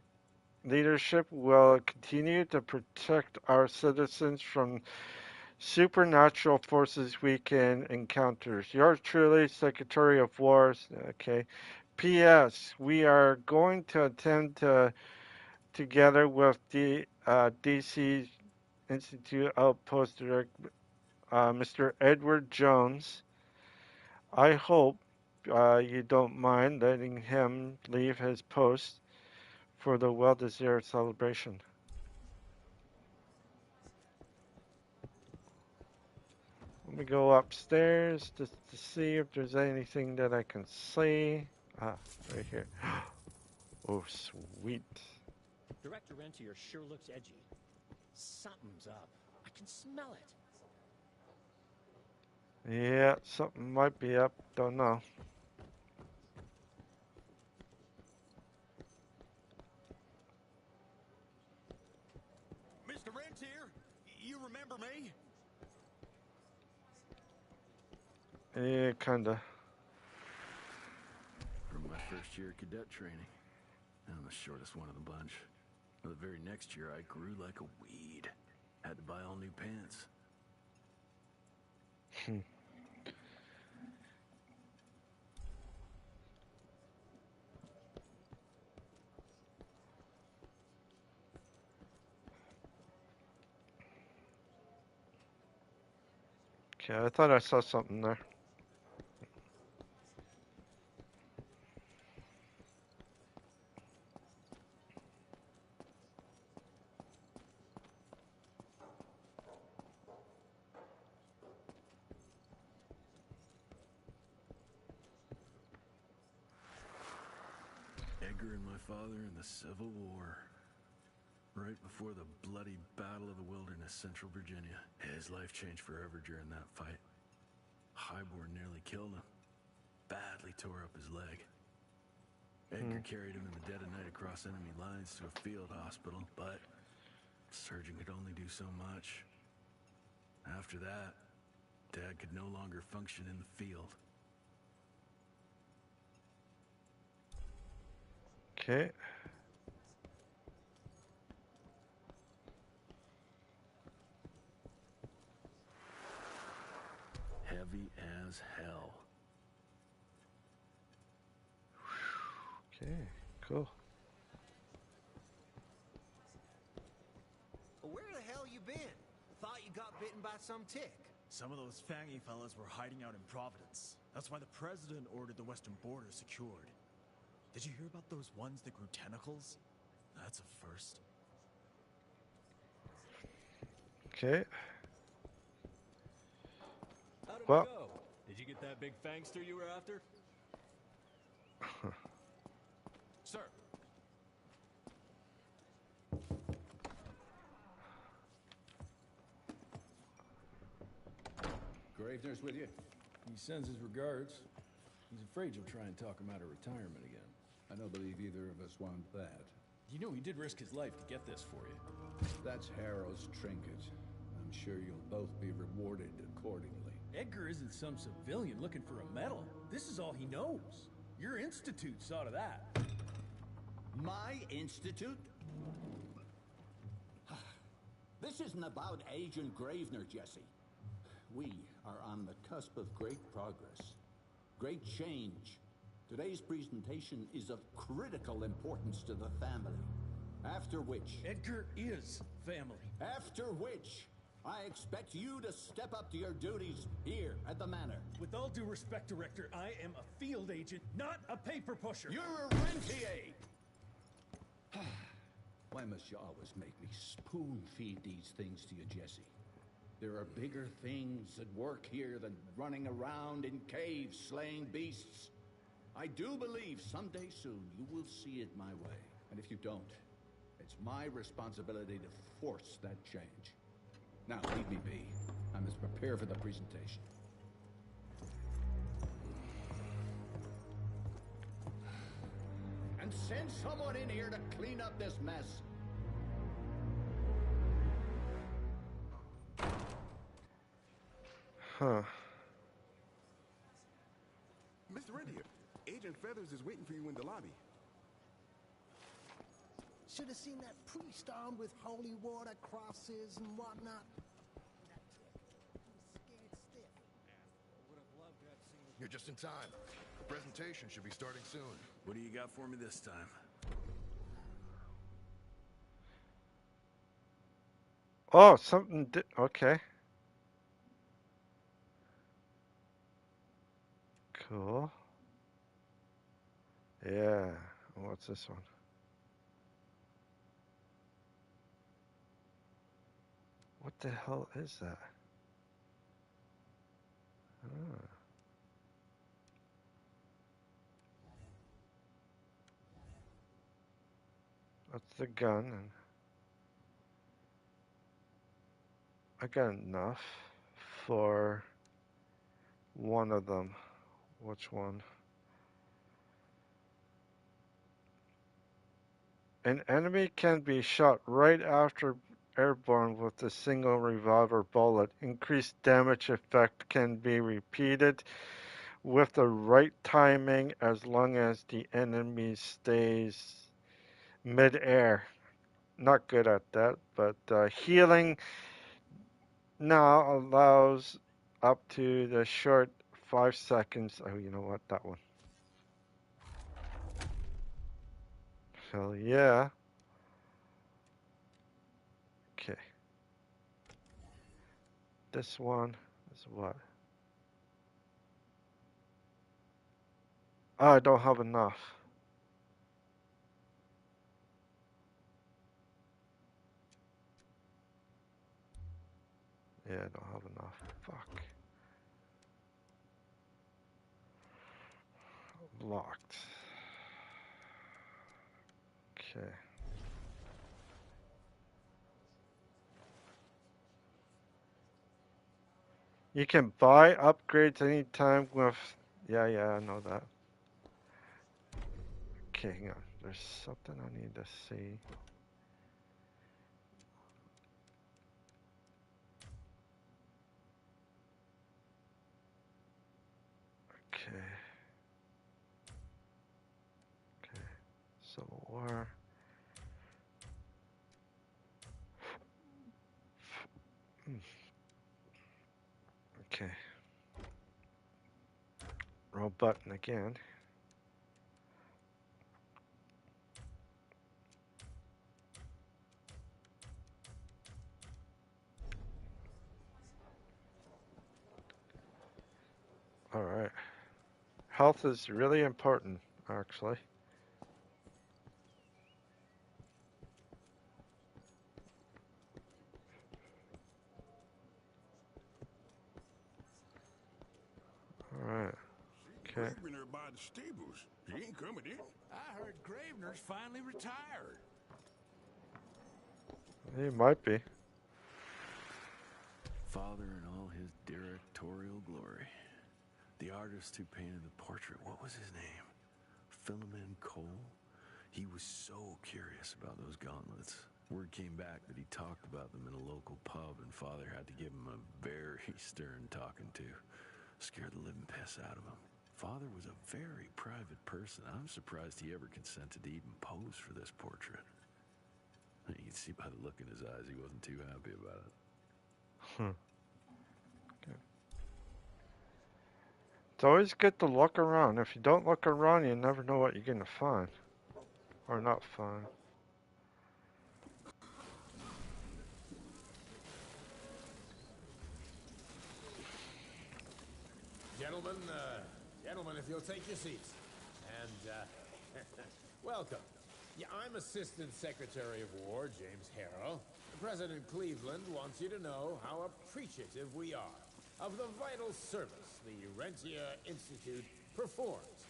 leadership will continue to protect our citizens from supernatural forces we can encounter. Yours truly, Secretary of War. Okay. P.S. We are going to attempt to together with the DC Institute Outpost Director, Mr. Edward Jones. I hope you don't mind letting him leave his post for the well-deserved celebration. Let me go upstairs just to see if there's anything that I can see. Ah, right here. Oh, sweet. Director Rentier sure looks edgy. Something's up. I can smell it. Yeah, something might be up. Don't know. Mr. Rentier, you remember me? Yeah, kinda. From my first year of cadet training. I'm the shortest one of the bunch. The very next year, I grew like a weed. Had to buy all new pants. Okay, I thought I saw something there. Edgar and my father in the Civil War. Right before the bloody Battle of the Wilderness, Central Virginia. His life changed forever during that fight. Highborn nearly killed him. Badly tore up his leg. Edgar carried him in the dead of night across enemy lines to a field hospital, but the surgeon could only do so much. After that, Dad could no longer function in the field. Okay. Heavy as hell. Okay, cool. Where the hell you been? Thought you got bitten by some tick. Some of those fangy fellas were hiding out in Providence. That's why the president ordered the western border secured. Did you hear about those ones that grew tentacles? That's a first. Okay. How did Well. it go? Did you get that big fangster you were after? Sir. Gravener's with you? He sends his regards. He's afraid you'll try and talk him out of retirement again. I don't believe either of us want that. You know he did risk his life to get this for you. That's Harrow's trinket. I'm sure you'll both be rewarded accordingly. Edgar isn't some civilian looking for a medal. This is all he knows. Your institute saw to that. My institute? This isn't about Agent Gravener, Jesse. We are on the cusp of great progress. Great change. Today's presentation is of critical importance to the family. After which... Edgar is family. After which, I expect you to step up to your duties here at the Manor. With all due respect, Director, I am a field agent, not a paper pusher. You're a rentier! Why must you always make me spoon-feed these things to you, Jesse? There are bigger things at work here than running around in caves slaying beasts. I do believe someday soon you will see it my way. And if you don't, it's my responsibility to force that change. Now, leave me be. I must prepare for the presentation. And send someone in here to clean up this mess. Huh. Mr. Rentier, Agent Feathers is waiting for you in the lobby. Should have seen that priest armed with holy water, crosses, and whatnot. Scared stiff. Would have loved to have seen. You're just in time. The presentation should be starting soon. What do you got for me this time? Oh, something did. Okay. Cool. Yeah. What's this one? What the hell is that? Ah. That's the gun, and I got enough for one of them. Which one? An enemy can be shot right after airborne with a single revolver bullet. Increased damage effect can be repeated with the right timing as long as the enemy stays mid-air. Not good at that, but healing now allows up to the short 5 seconds. Oh, you know what? That one. Hell yeah. Okay. This one is what? Oh, I don't have enough. Yeah, I don't have enough. Fuck. Locked. Okay. You can buy upgrades anytime with... Yeah, I know that. Okay, hang on. There's something I need to see. Okay. Okay. Civil War. Okay. Roll button again. All right. Health is really important, actually. Okay. Gravener by the stables. He ain't coming in. I heard Gravener's finally retired. He might be. Father in all his directorial glory. The artist who painted the portrait, what was his name? Philemon Cole? He was so curious about those gauntlets. Word came back that he talked about them in a local pub, and Father had to give him a very stern talking to. Scared the living piss out of him. Father was a very private person. I'm surprised he ever consented to even pose for this portrait. You can see by the look in his eyes he wasn't too happy about it. Okay. It's always good to look around. If you don't look around, you never know what you're going to find. Or not find. Gentlemen, if you'll take your seats. And, welcome. Yeah, I'm Assistant Secretary of War, James Harrow. President Cleveland wants you to know how appreciative we are of the vital service the Rentia Institute performs,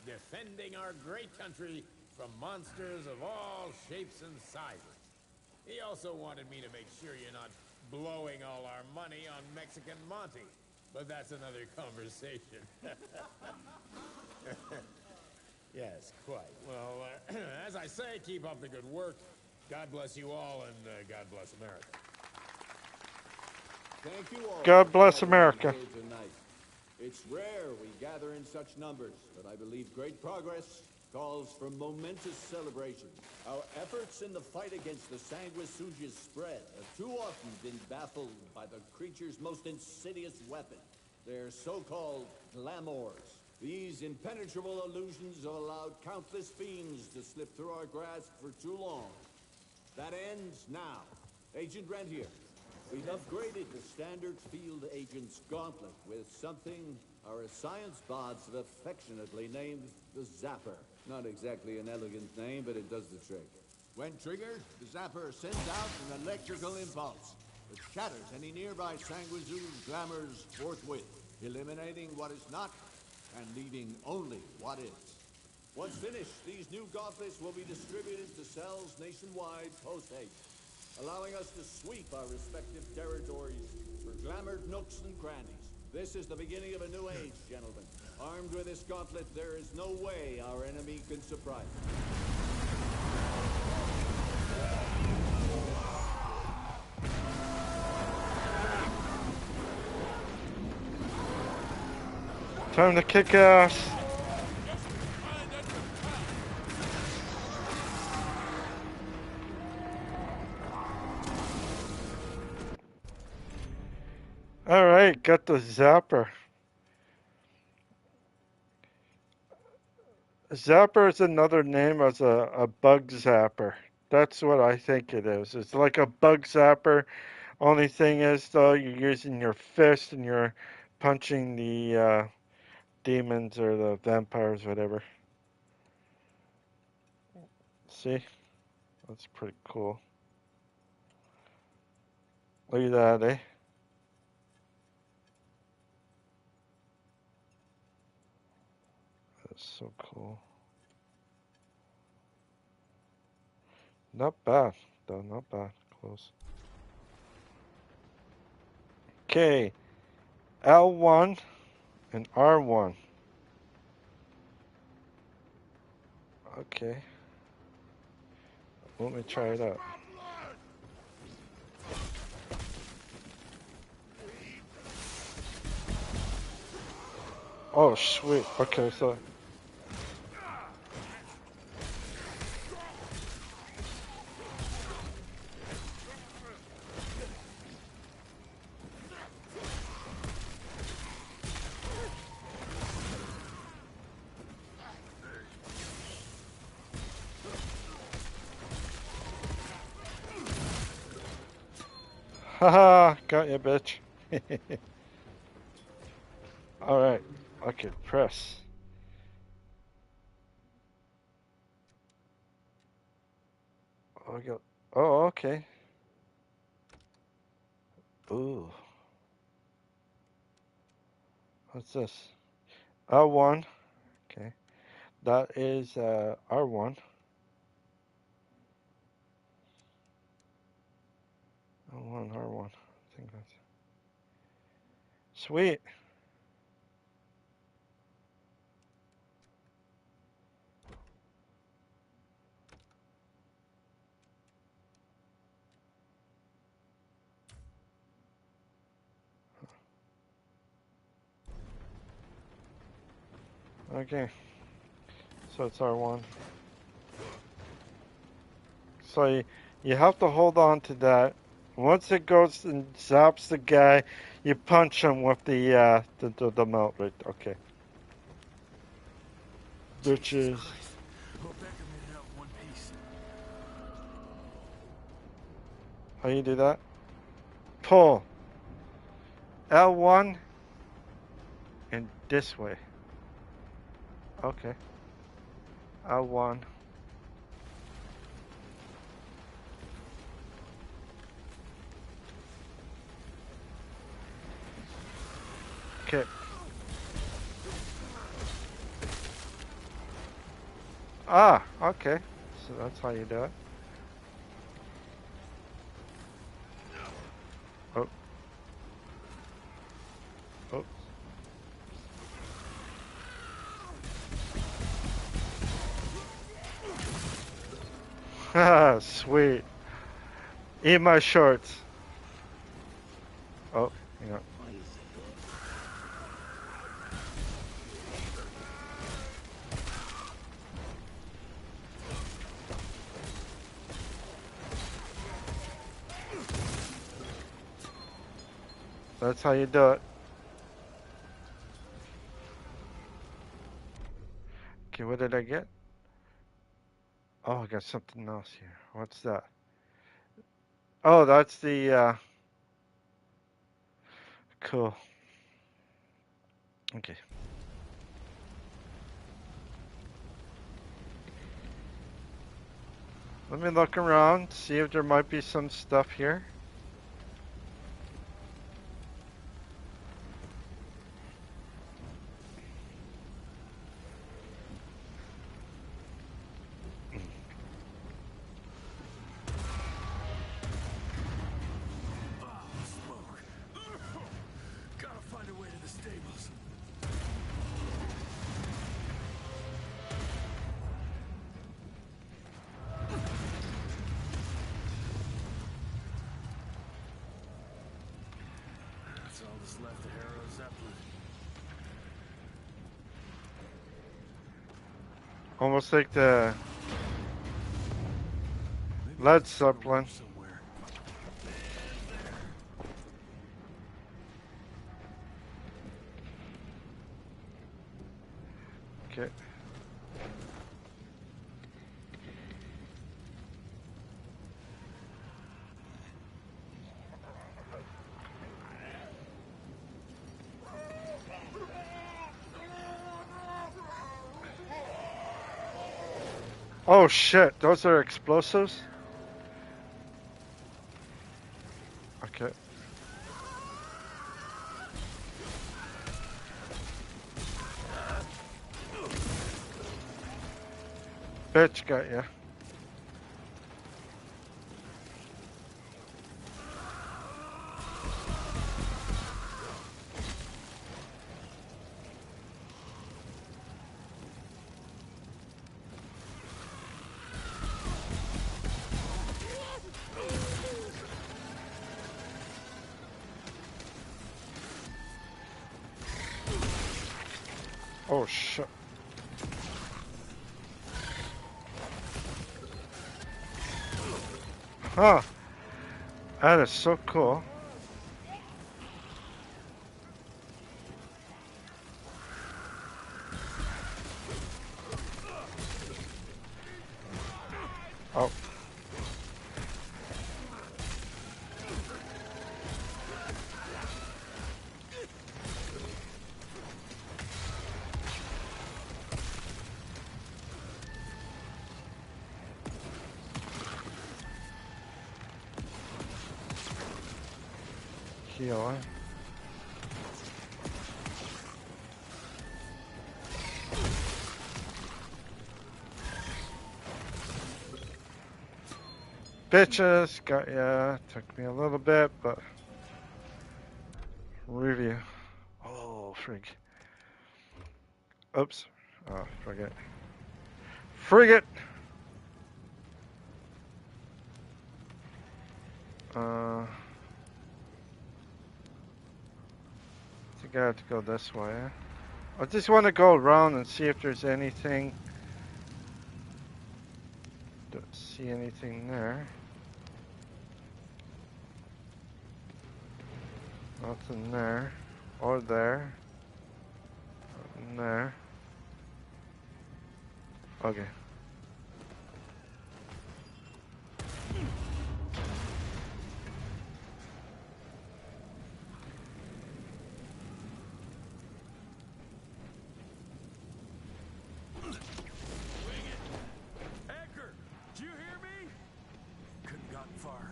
defending our great country from monsters of all shapes and sizes. He also wanted me to make sure you're not blowing all our money on Mexican Monty. But that's another conversation. Yes, quite. Well, as I say, keep up the good work. God bless you all, and God bless America. Thank you all. God bless America. Tonight. It's rare we gather in such numbers, but I believe great progress calls for momentous celebration. Our efforts in the fight against the sanguisuga's spread have too often been baffled by the creature's most insidious weapon, their so-called glamours. These impenetrable illusions have allowed countless fiends to slip through our grasp for too long. That ends now. Agent Rentier, we've upgraded the standard field agent's gauntlet with something our science bots have affectionately named the Zapper. Not exactly an elegant name, but it does the trick. When triggered, the Zapper sends out an electrical impulse that shatters any nearby sanguisuga's glamours forthwith, eliminating what is not and leaving only what is. Once finished, these new gauntlets will be distributed to cells nationwide post-haste, allowing us to sweep our respective territories for glamored nooks and crannies. This is the beginning of a new age, gentlemen. Armed with this gauntlet, there is no way our enemy can surprise us. Time to kick ass. Alright, got the Zapper. Zapper is another name as a bug zapper. That's what I think it is. It's like a bug zapper. Only thing is, though, you're using your fist and you're punching the demons or the vampires, whatever. See? That's pretty cool. Look at that, eh? That's so cool. Not bad, though. Not bad. Close. Okay. L1 and R1. Okay. Let me try it out. Oh, sweet. Okay, so... Haha, got you, bitch. Alright, okay, press. Oh, oh, okay. Ooh. What's this? L1. Okay. That is R1. L1, R1. I think that's sweet. Okay. So it's R1. So you have to hold on to that. Once it goes and zaps the guy, you punch him with the melt right. Okay. Bitches. How you do that? Pull. L1 and this way. Okay. L1. Okay. Ah, okay. So that's how you do it. Oh. Oh. Haha, sweet. Eat my shorts. Oh, yeah. That's how you do it. Okay, what did I get? Oh, I got something else here. What's that? Oh, that's the, cool. Okay. Let me look around, see if there might be some stuff here. Gotta find a way to the stables. That's all that's left of Harrow Zeppelin. Almost like the Led Zeppelin. Okay. Oh shit, those are explosives? Okay. Bitch got ya. Oh shit. Huh. That is so cool. Oh. Heal. bitches. Got ya. Took me a little bit, but review. Oh, frig. Oops. Oh, forget. Frigate. I think I have to go this way. I just want to go around and see if there's anything. Don't see anything there. Nothing there. Or there. Nothing there. Okay. Edgar, do you hear me? Couldn't gotten far.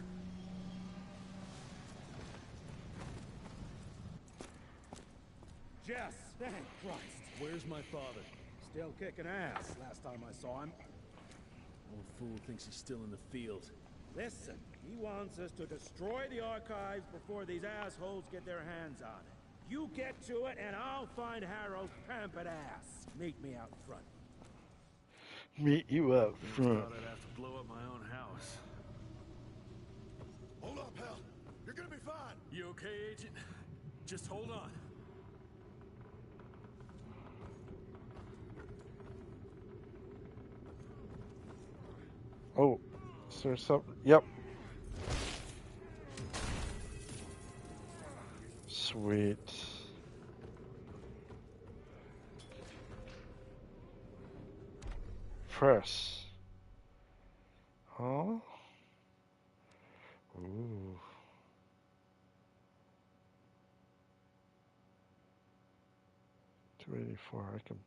Jess, thank Christ. Where's my father? Still kicking ass last time I saw him. Old fool thinks he's still in the field. Listen, he wants us to destroy the archives before these assholes get their hands on it. You get to it, and I'll find Harrow's pampered ass. Meet me out front. Meet you out I front. thought I'd have to blow up my own house. Hold up, Hal. You're gonna be fine. You okay, Agent? Just hold on. Oh, is there something? Yep. Sweet. Press. Huh? Ooh. $284. I can.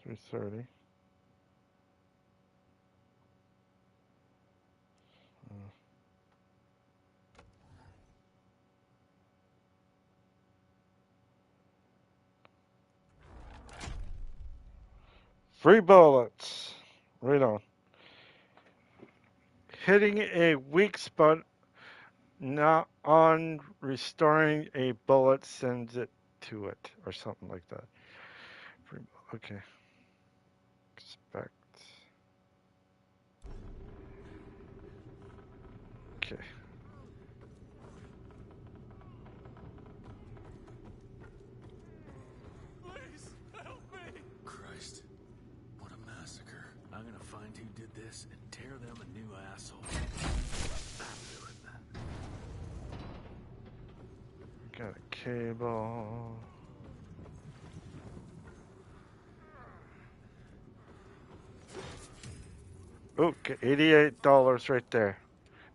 $330. Free bullets. Right on. Hitting a weak spot not on restoring a bullet sends it to it or something like that. Free, okay. Expect. Okay. Please, help me! Christ, what a massacre. I'm gonna find who did this and tear them a new asshole. I'm doing that. Got a cable. Okay, $88 right there.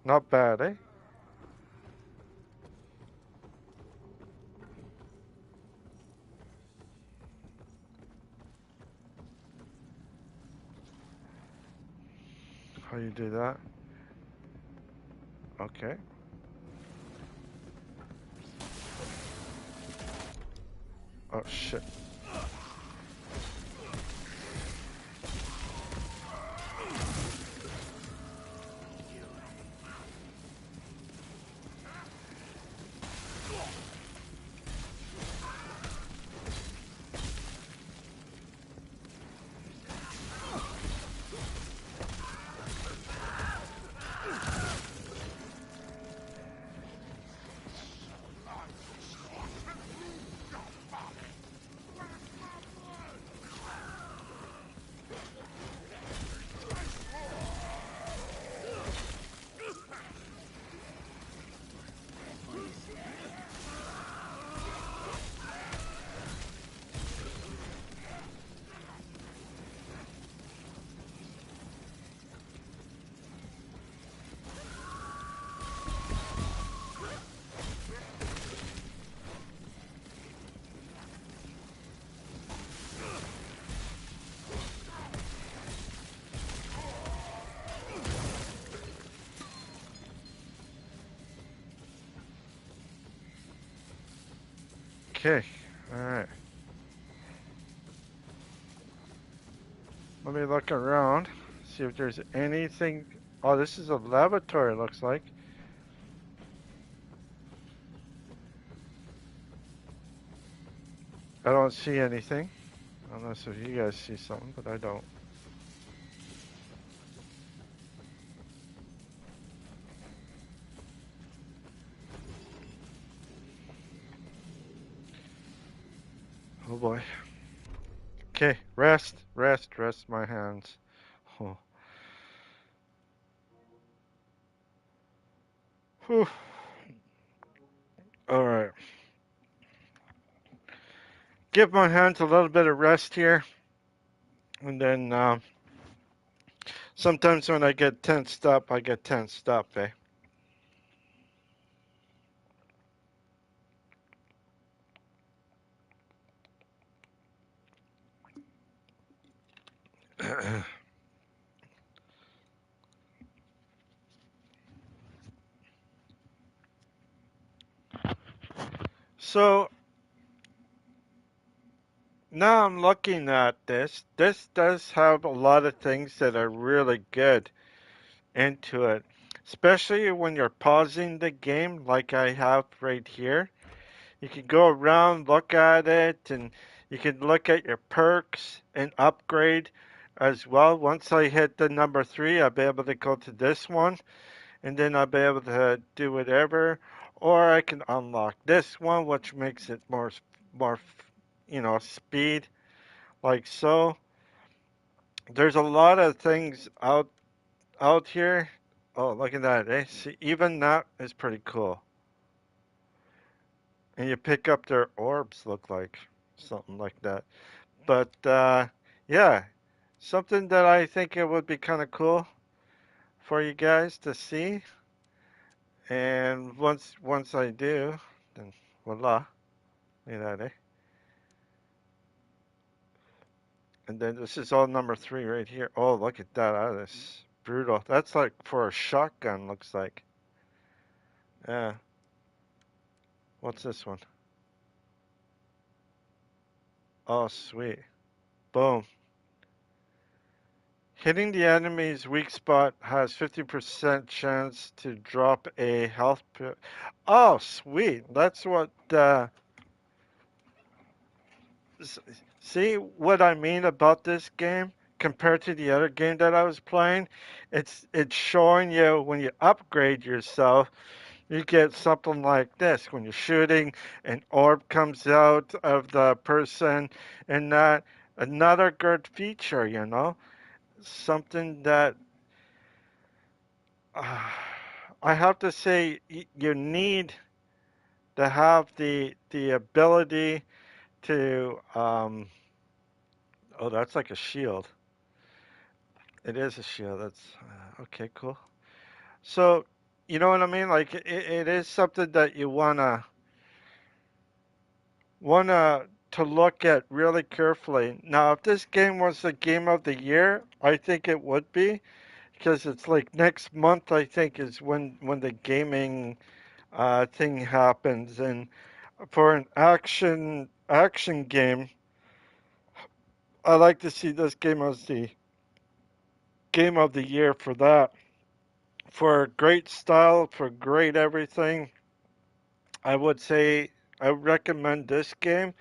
Not bad, eh? How you do that? Okay. Oh shit. Okay, alright. Let me look around, see if there's anything. Oh, this is a lavatory, it looks like. I don't see anything. Unless if you guys see something, but I don't. Oh boy. Okay, rest my hands. Oh. Whew. All right. Give my hands a little bit of rest here. And then sometimes when I get tensed up, I get tensed up, eh? So now I'm looking at this. This does have a lot of things that are really good into it, especially when you're pausing the game like I have right here. You can go around, look at it, and you can look at your perks and upgrade as well. Once I hit the number 3, I'll be able to go to this one, and then I'll be able to do whatever. Or I can unlock this one, which makes it more, speed, like so. There's a lot of things out here. Oh, look at that! Eh? See, even that is pretty cool. And you pick up their orbs, look like something like that. But yeah, something that I think it would be kind of cool for you guys to see. And once I do, then voila, look at that, eh? And then this is all number 3 right here. Oh, look at that! That is brutal. That's like for a shotgun, looks like. Yeah. What's this one? Oh, sweet. Boom. Hitting the enemy's weak spot has 50% chance to drop a health. Oh, sweet. That's what. See what I mean about this game compared to the other game that I was playing? It's showing you when you upgrade yourself, you get something like this. When you're shooting, an orb comes out of the person, and that another good feature, something that I have to say you need to have the ability to oh, that's like a shield. It is a shield. That's okay, cool. So, you know what I mean? Like it is something that you wanna to look at really carefully. Now, if this game was the game of the year, I think it would be because it's like next month. I think is when the gaming thing happens, and for an action game, I like to see this game as the game of the year for that. For great style, for great everything, I would say I recommend this game.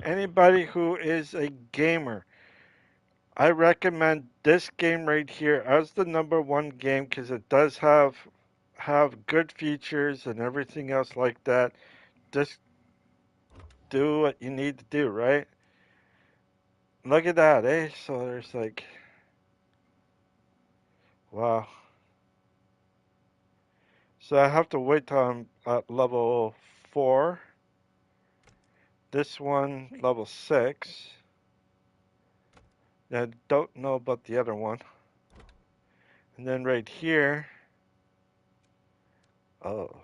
Anybody who is a gamer, I recommend this game right here as the number 1 game because it does have good features and everything else like that. Just do what you need to do, right? Look at that, eh? So there's like, wow. So I have to wait till I'm at level 4. This one, level 6. I don't know about the other one. And then right here, oh,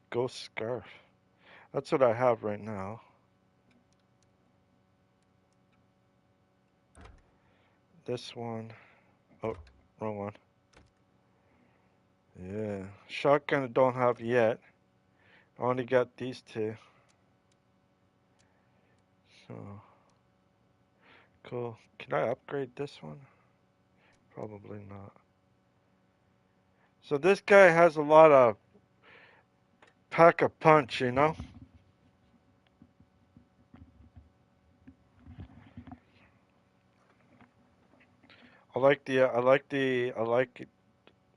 Ghost Scarf. That's what I have right now. This one, oh, wrong one. Yeah, shotgun I don't have yet. I only got these 2. So, Cool. Can I upgrade this one? Probably not. So this guy has a lot of pack a punch, you know? I like it.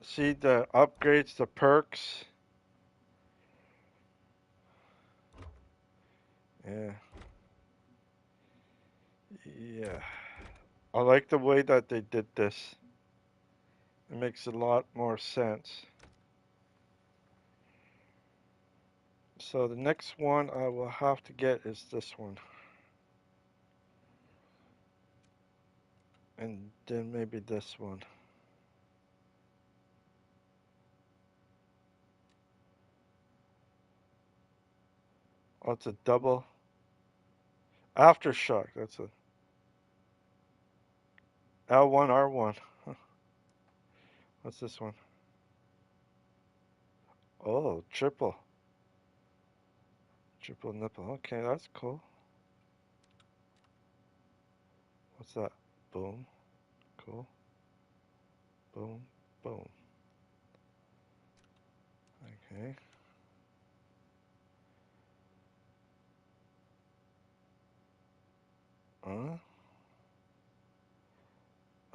See the upgrades, the perks. Yeah. Yeah. I like the way that they did this. It makes a lot more sense. So the next one I will have to get is this one. And then maybe this one. Oh, it's a double. Aftershock. That's a L1, R1. Huh. What's this one? Oh, triple. Triple nipple. Okay, that's cool. What's that? Boom. Cool. Boom. Boom. Okay.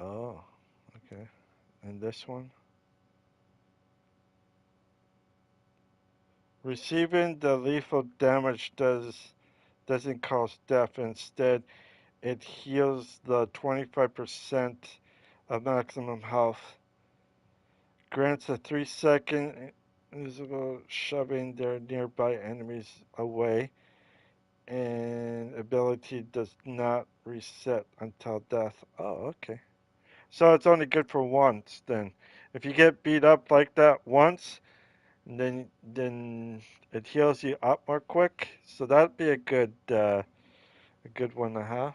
Oh, okay. And this one? Receiving the lethal damage doesn't cause death. Instead, it heals the 25% of maximum health. Grants a 3-second invisible shoving their nearby enemies away. And ability does not reset until death. Oh, okay. So it's only good for once then. If you get beat up like that once, then it heals you up more quick. So that'd be a good one to have.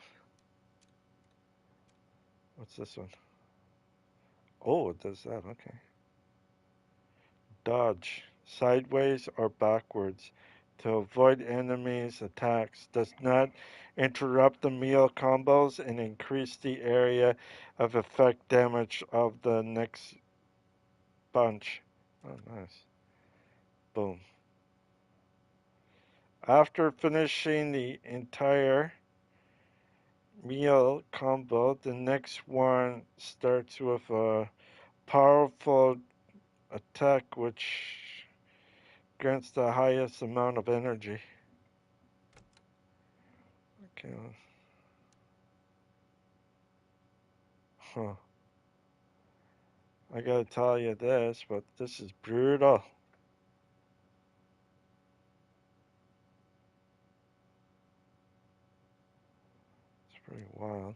What's this one? Oh, it does that. Okay. Dodge sideways or backwards to avoid enemies' attacks. Does not interrupt the meal combos and increase the area of effect damage of the next bunch. Oh, nice. Boom. After finishing the entire meal combo, the next one starts with a powerful attack which grants the highest amount of energy. Okay. Huh. I gotta tell you this, but this is brutal. It's pretty wild.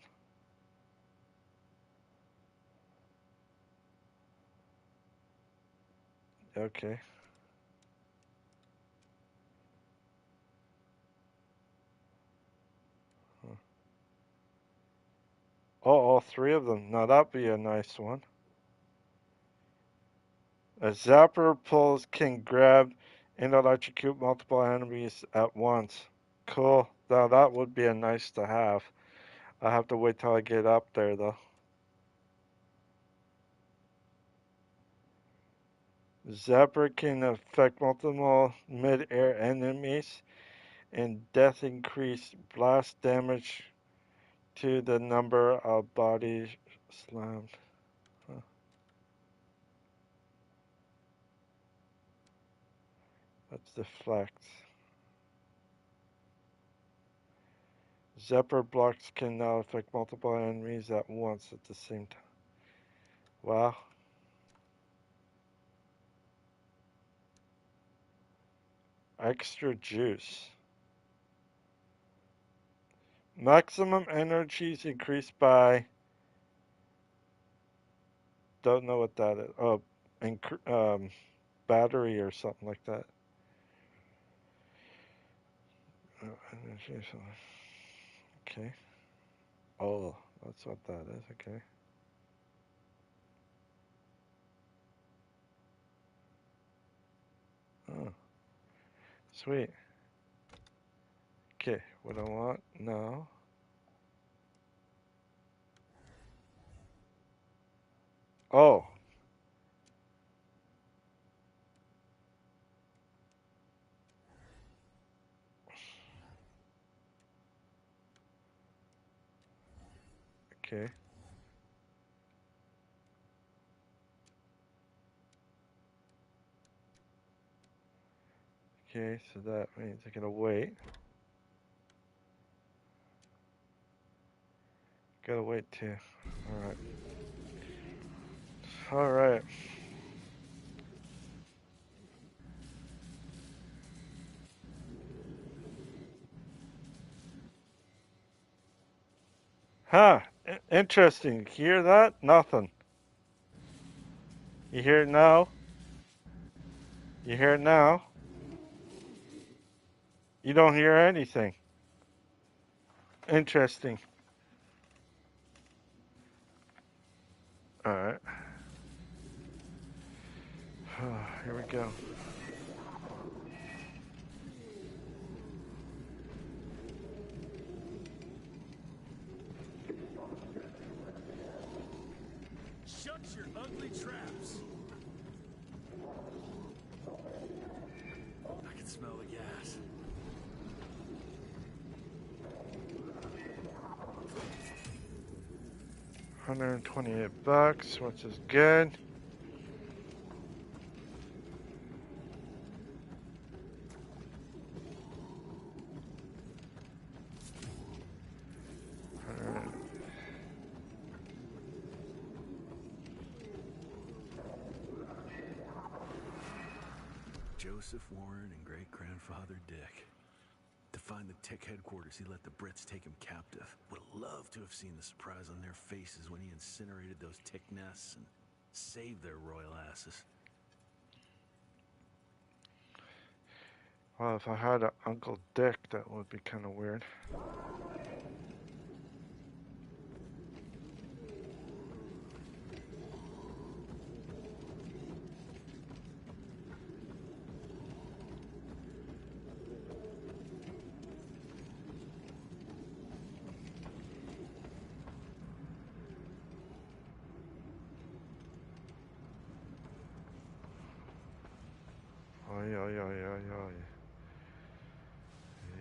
Okay. Huh. Oh, all three of them. Now that'd be a nice one. A zapper pulse can grab and electrocute multiple enemies at once. Cool. Now that would be a nice to have. I have to wait till I get up there though. Zapper can affect multiple mid-air enemies and death increase blast damage to the number of bodies slammed. Huh. Let's deflect. Zapper blocks can now affect multiple enemies at once at the same time. Wow. Extra juice. Maximum energy is increased by. Don't know what that is. Oh, battery or something like that. Okay. Oh, that's what that is. Okay. Oh, sweet. Okay, what I want now. Oh. Okay. Okay, so that means I gotta wait. Gotta wait too. Alright. Alright. Huh. Interesting. Hear that? Nothing. You hear it now? You hear it now? You don't hear anything. Interesting. Alright. Here we go. Shut your ugly traps. I can smell the gas. $128, which is good. Joseph Warren and great-grandfather Dick. To find the Tick headquarters, he let the Brits take him captive. Would have loved to have seen the surprise on their faces when he incinerated those Tick nests and saved their royal asses. Well, if I had an Uncle Dick, that would be kind of weird.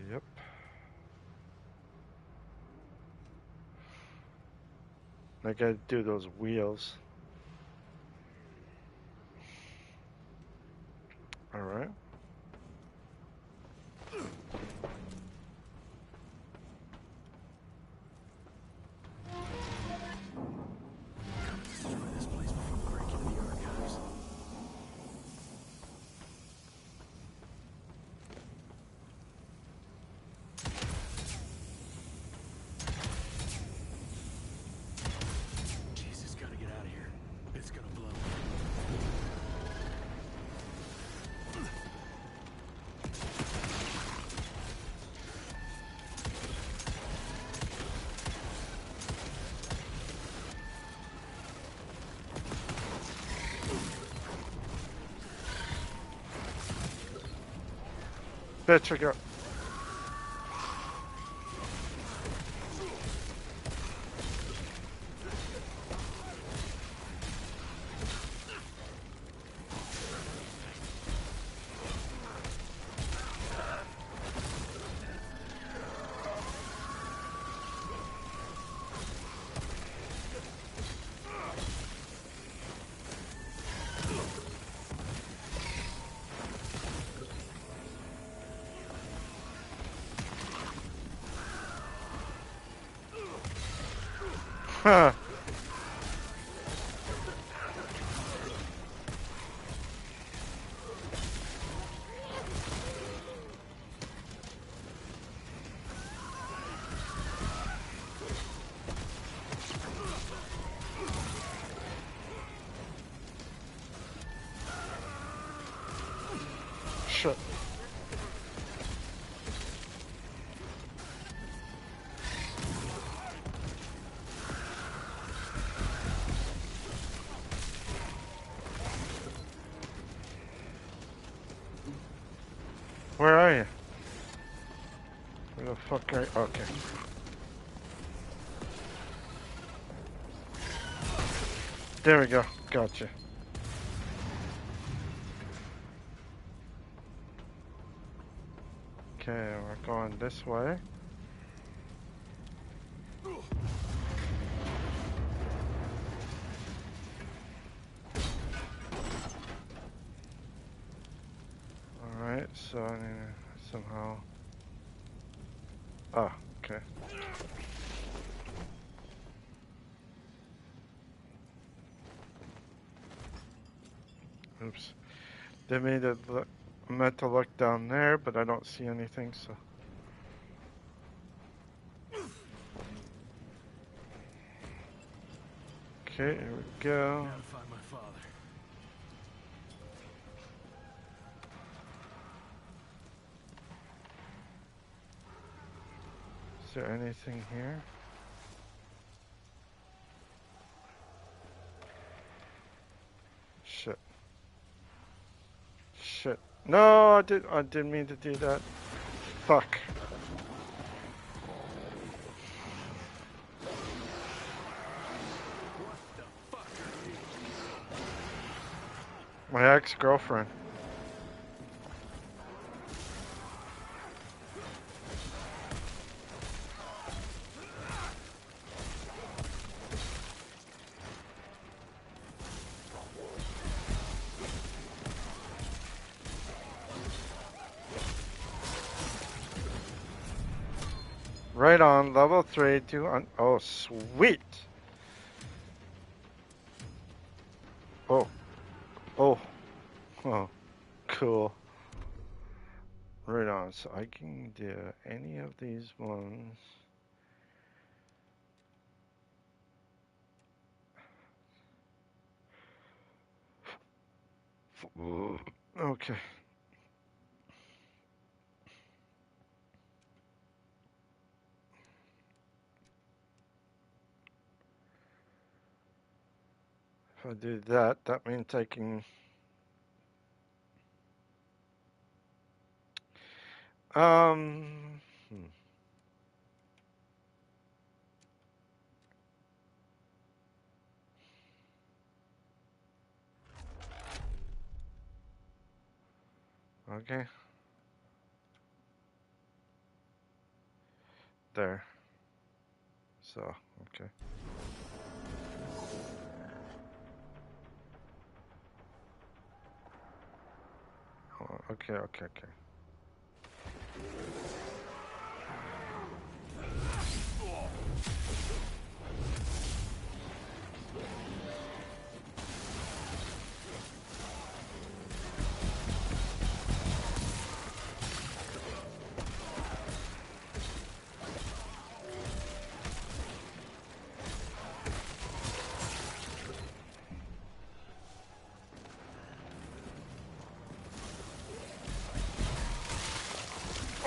Yep. I gotta do those wheels. Alright. Destroy this place before we break into the archives. Jesus, gotta get out of here. It's gonna blow. Bitch, I got. Huh. Shit. Where are you? Where the fuck are you? Okay. There we go. Gotcha. Okay, we're going this way. Alright, so I need to somehow... Oh, okay. Oops. Didn't mean to look, I meant to look down there, but I don't see anything, so... Okay, here we go. Gotta find my father. Is there anything here? Shit. Shit. No, I didn't mean to do that. Fuck. My ex-girlfriend. Right on, level 3, 2 on. Oh, sweet. Oh. Oh. Oh. Cool. Right on, so I can do any of these ones. Okay. If I do that, that means I can... Okay. There. So, okay. Oh, okay, okay, okay.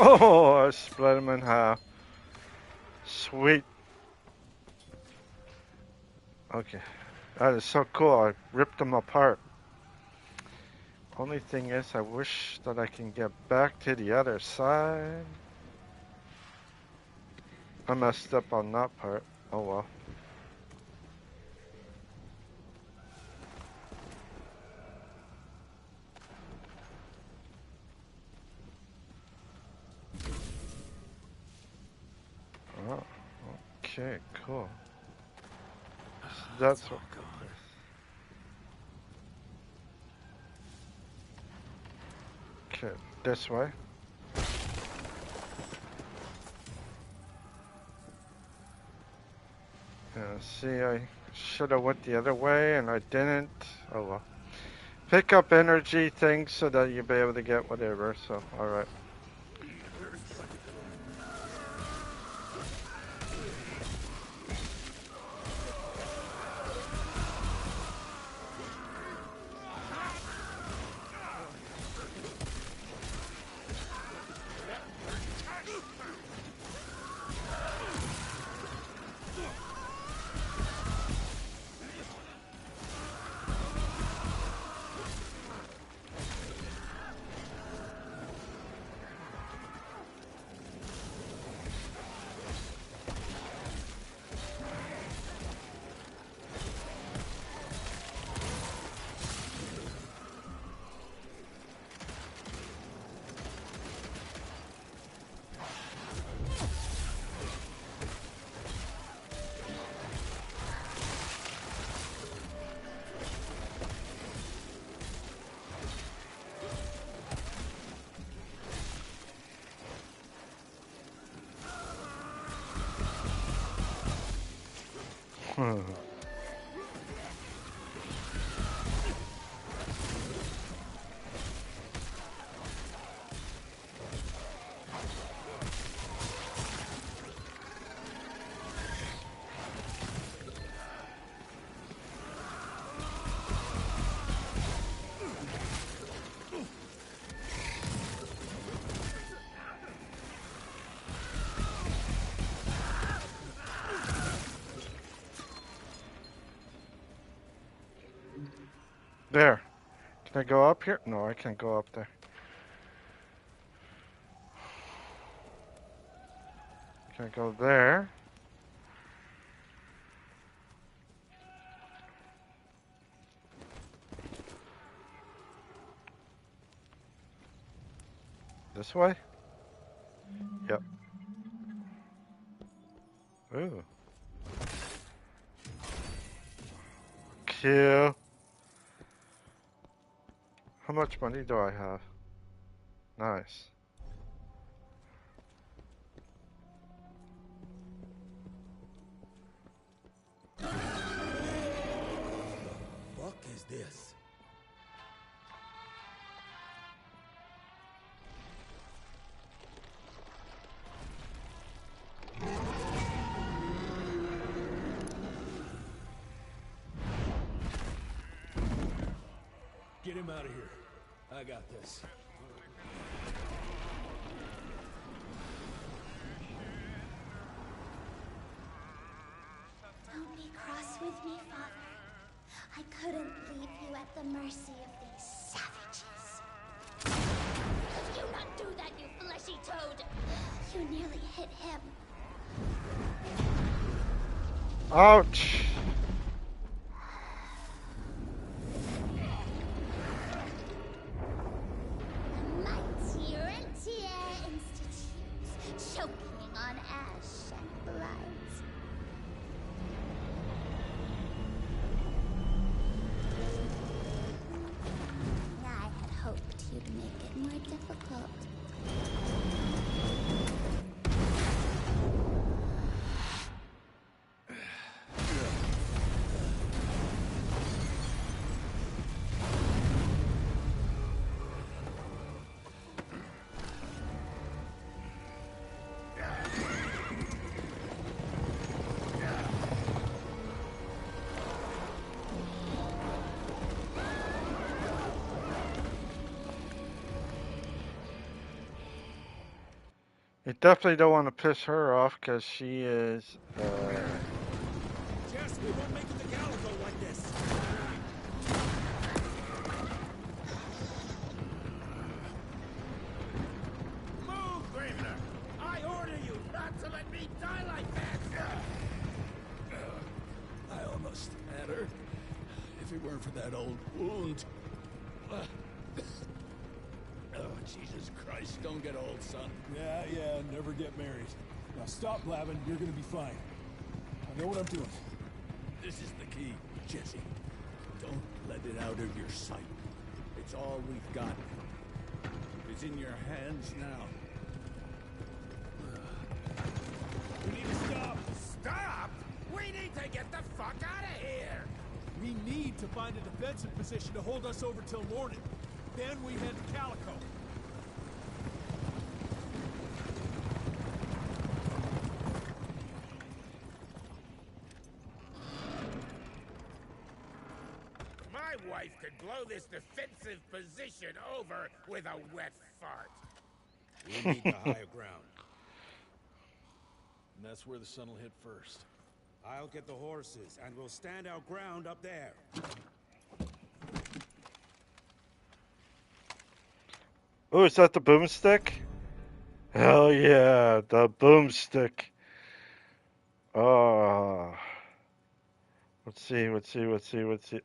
Oh, I split him in half. Sweet. Okay. That is so cool. I ripped them apart. Only thing is, I wish that I can get back to the other side. I messed up on that part. Oh well. Oh, okay, cool. So that's what. Okay, this way. Yeah, see, I should have went the other way and I didn't. Oh well. Pick up energy things so that you'll be able to get whatever, so alright. There. Can I go up here? No, I can't go up there. Can I go there? This way? Yep. Ooh. Kill. How much money do I have? Nice. Fuck is this? Get him out of here. I got this. Don't be cross with me, Father. I couldn't leave you at the mercy of these savages. You not do that, you fleshy toad! You nearly hit him. Ouch! The mighty Rentier Institute, choking on ash and blood. I had hoped you'd make it more difficult. You definitely don't want to piss her off because she is, Jess, we won't make it to Calico like this. Move, Gravener! I order you not to let me die like that! I almost had her. If it weren't for that old wound. Oh, Jesus Christ, don't get old, son. Yeah, never get married. Now stop blabbing, you're gonna be fine. I know what I'm doing. This is the key, Jesse. Don't let it out of your sight. It's all we've got. It's in your hands now. We need to stop! Stop! We need to get the fuck out of here! We need to find a defensive position to hold us over till morning. Then we head to Calico. My wife could blow this defensive position over with a wet fart. We need the higher ground. And that's where the sun will hit first. I'll get the horses, and we'll stand our ground up there. oh, is that the boomstick? Hell yeah, the boomstick. Oh. Let's see.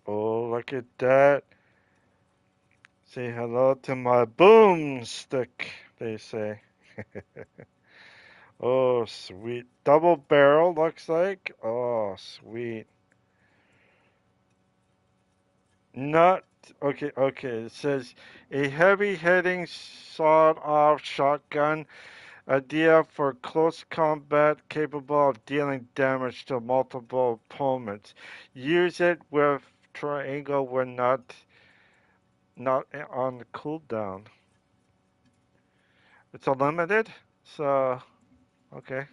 Oh, look at that. Say hello to my boomstick, they say. Oh, sweet. Double barrel, looks like. Oh, sweet. Not, okay. It says a heavy hitting sawed off shotgun Idea for close combat capable of dealing damage to multiple opponents. Use it with triangle when not on the cooldown. It's unlimited, so okay.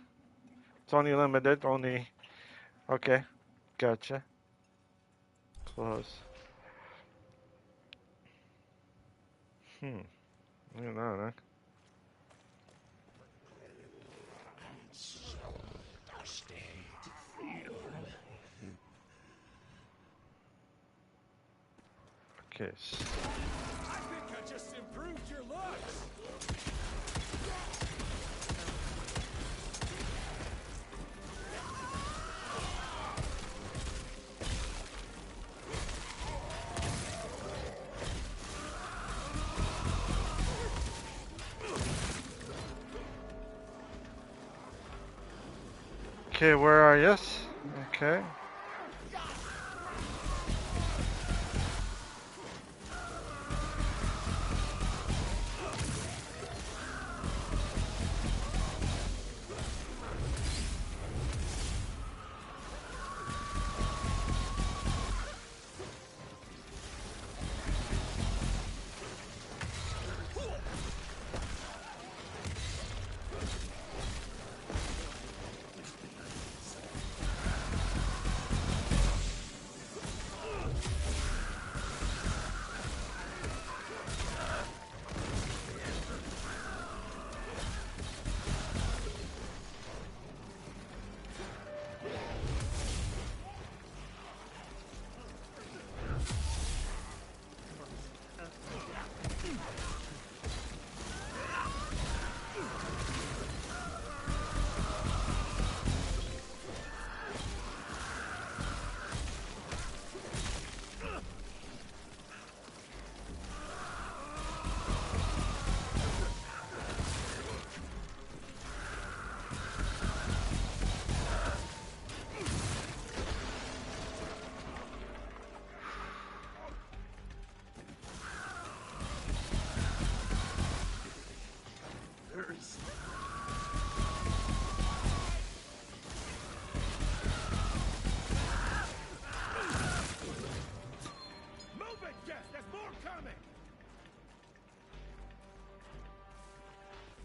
It's only limited, only okay. Gotcha. Close. Look at that, huh? Okay. I think I just improved your looks. Okay, where are you? Okay.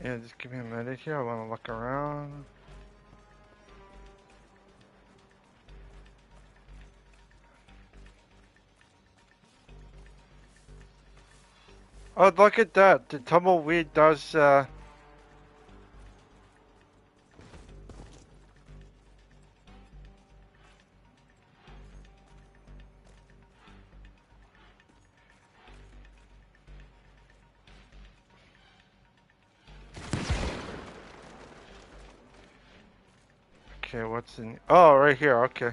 Yeah, just give me a minute here. I want to look around. Oh, look at that. The tumbleweed does, Okay, what's in... Oh, right here, okay.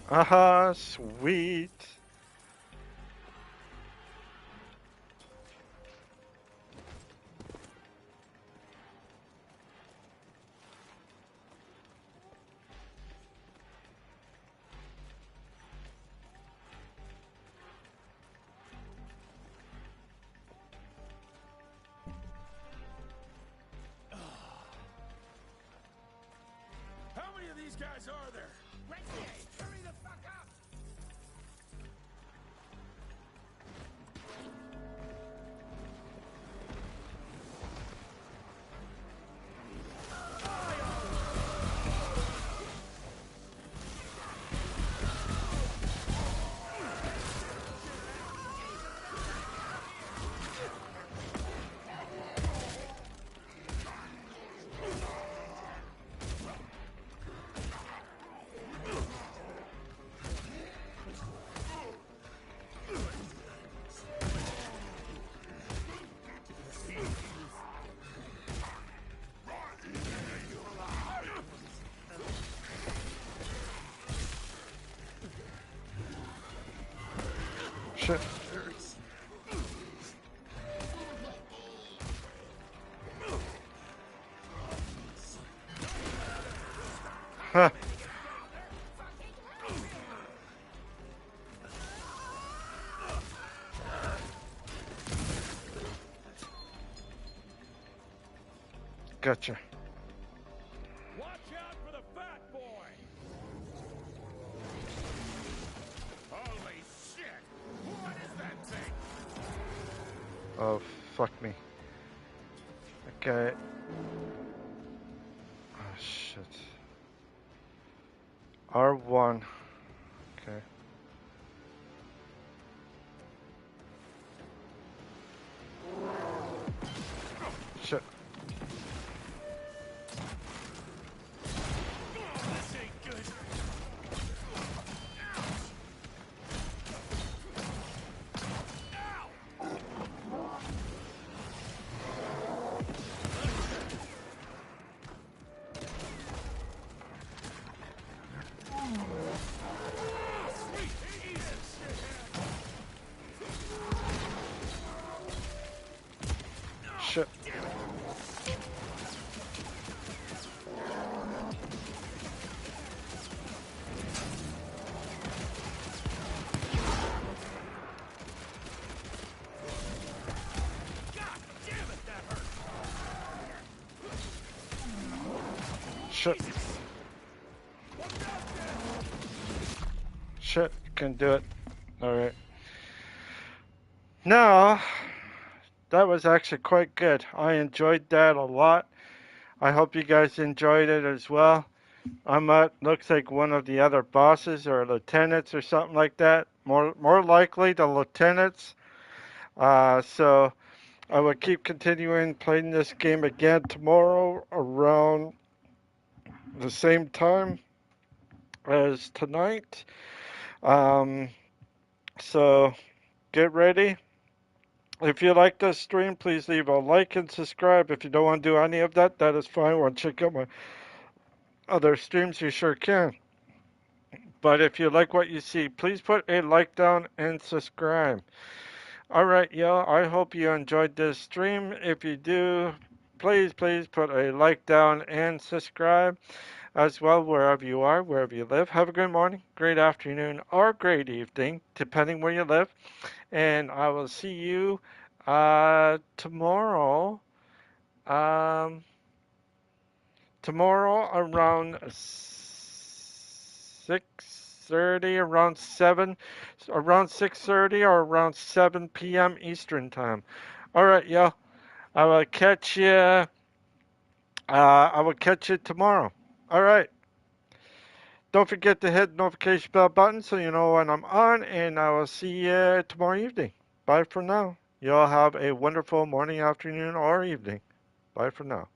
Aha, sweet. How many of these guys are there? Hurry the fuck up! Shit. Huh. Gotcha. Watch out for the fat boy! Holy shit! What is that thing? Oh, fuck me. Okay. Oh, shit. R1. Okay. Shit. This ain't good. Shit. Shit. Shit, can do it. Alright. Now, that was actually quite good. I enjoyed that a lot. I hope you guys enjoyed it as well. I'm at, looks like one of the other bosses or lieutenants or something like that. More likely the lieutenants. So I will keep continuing playing this game again tomorrow around the same time as tonight. So get ready. If you like this stream, please leave a like and subscribe. If you don't want to do any of that, that is fine. Want to check out my other streams, you sure can. But if you like what you see, please put a like down and subscribe. Alright, y'all, I hope you enjoyed this stream. If you do, please put a like down and subscribe as well wherever you are, wherever you live. Have a good morning, great afternoon, or great evening, depending where you live. And I will see you tomorrow. Tomorrow around 6:30, around 6:30 or around 7 p.m. Eastern time. All right, y'all. I will catch you. I will catch you tomorrow. All right. Don't forget to hit the notification bell button so you know when I'm on, and I will see you tomorrow evening. Bye for now. Y'all have a wonderful morning, afternoon, or evening. Bye for now.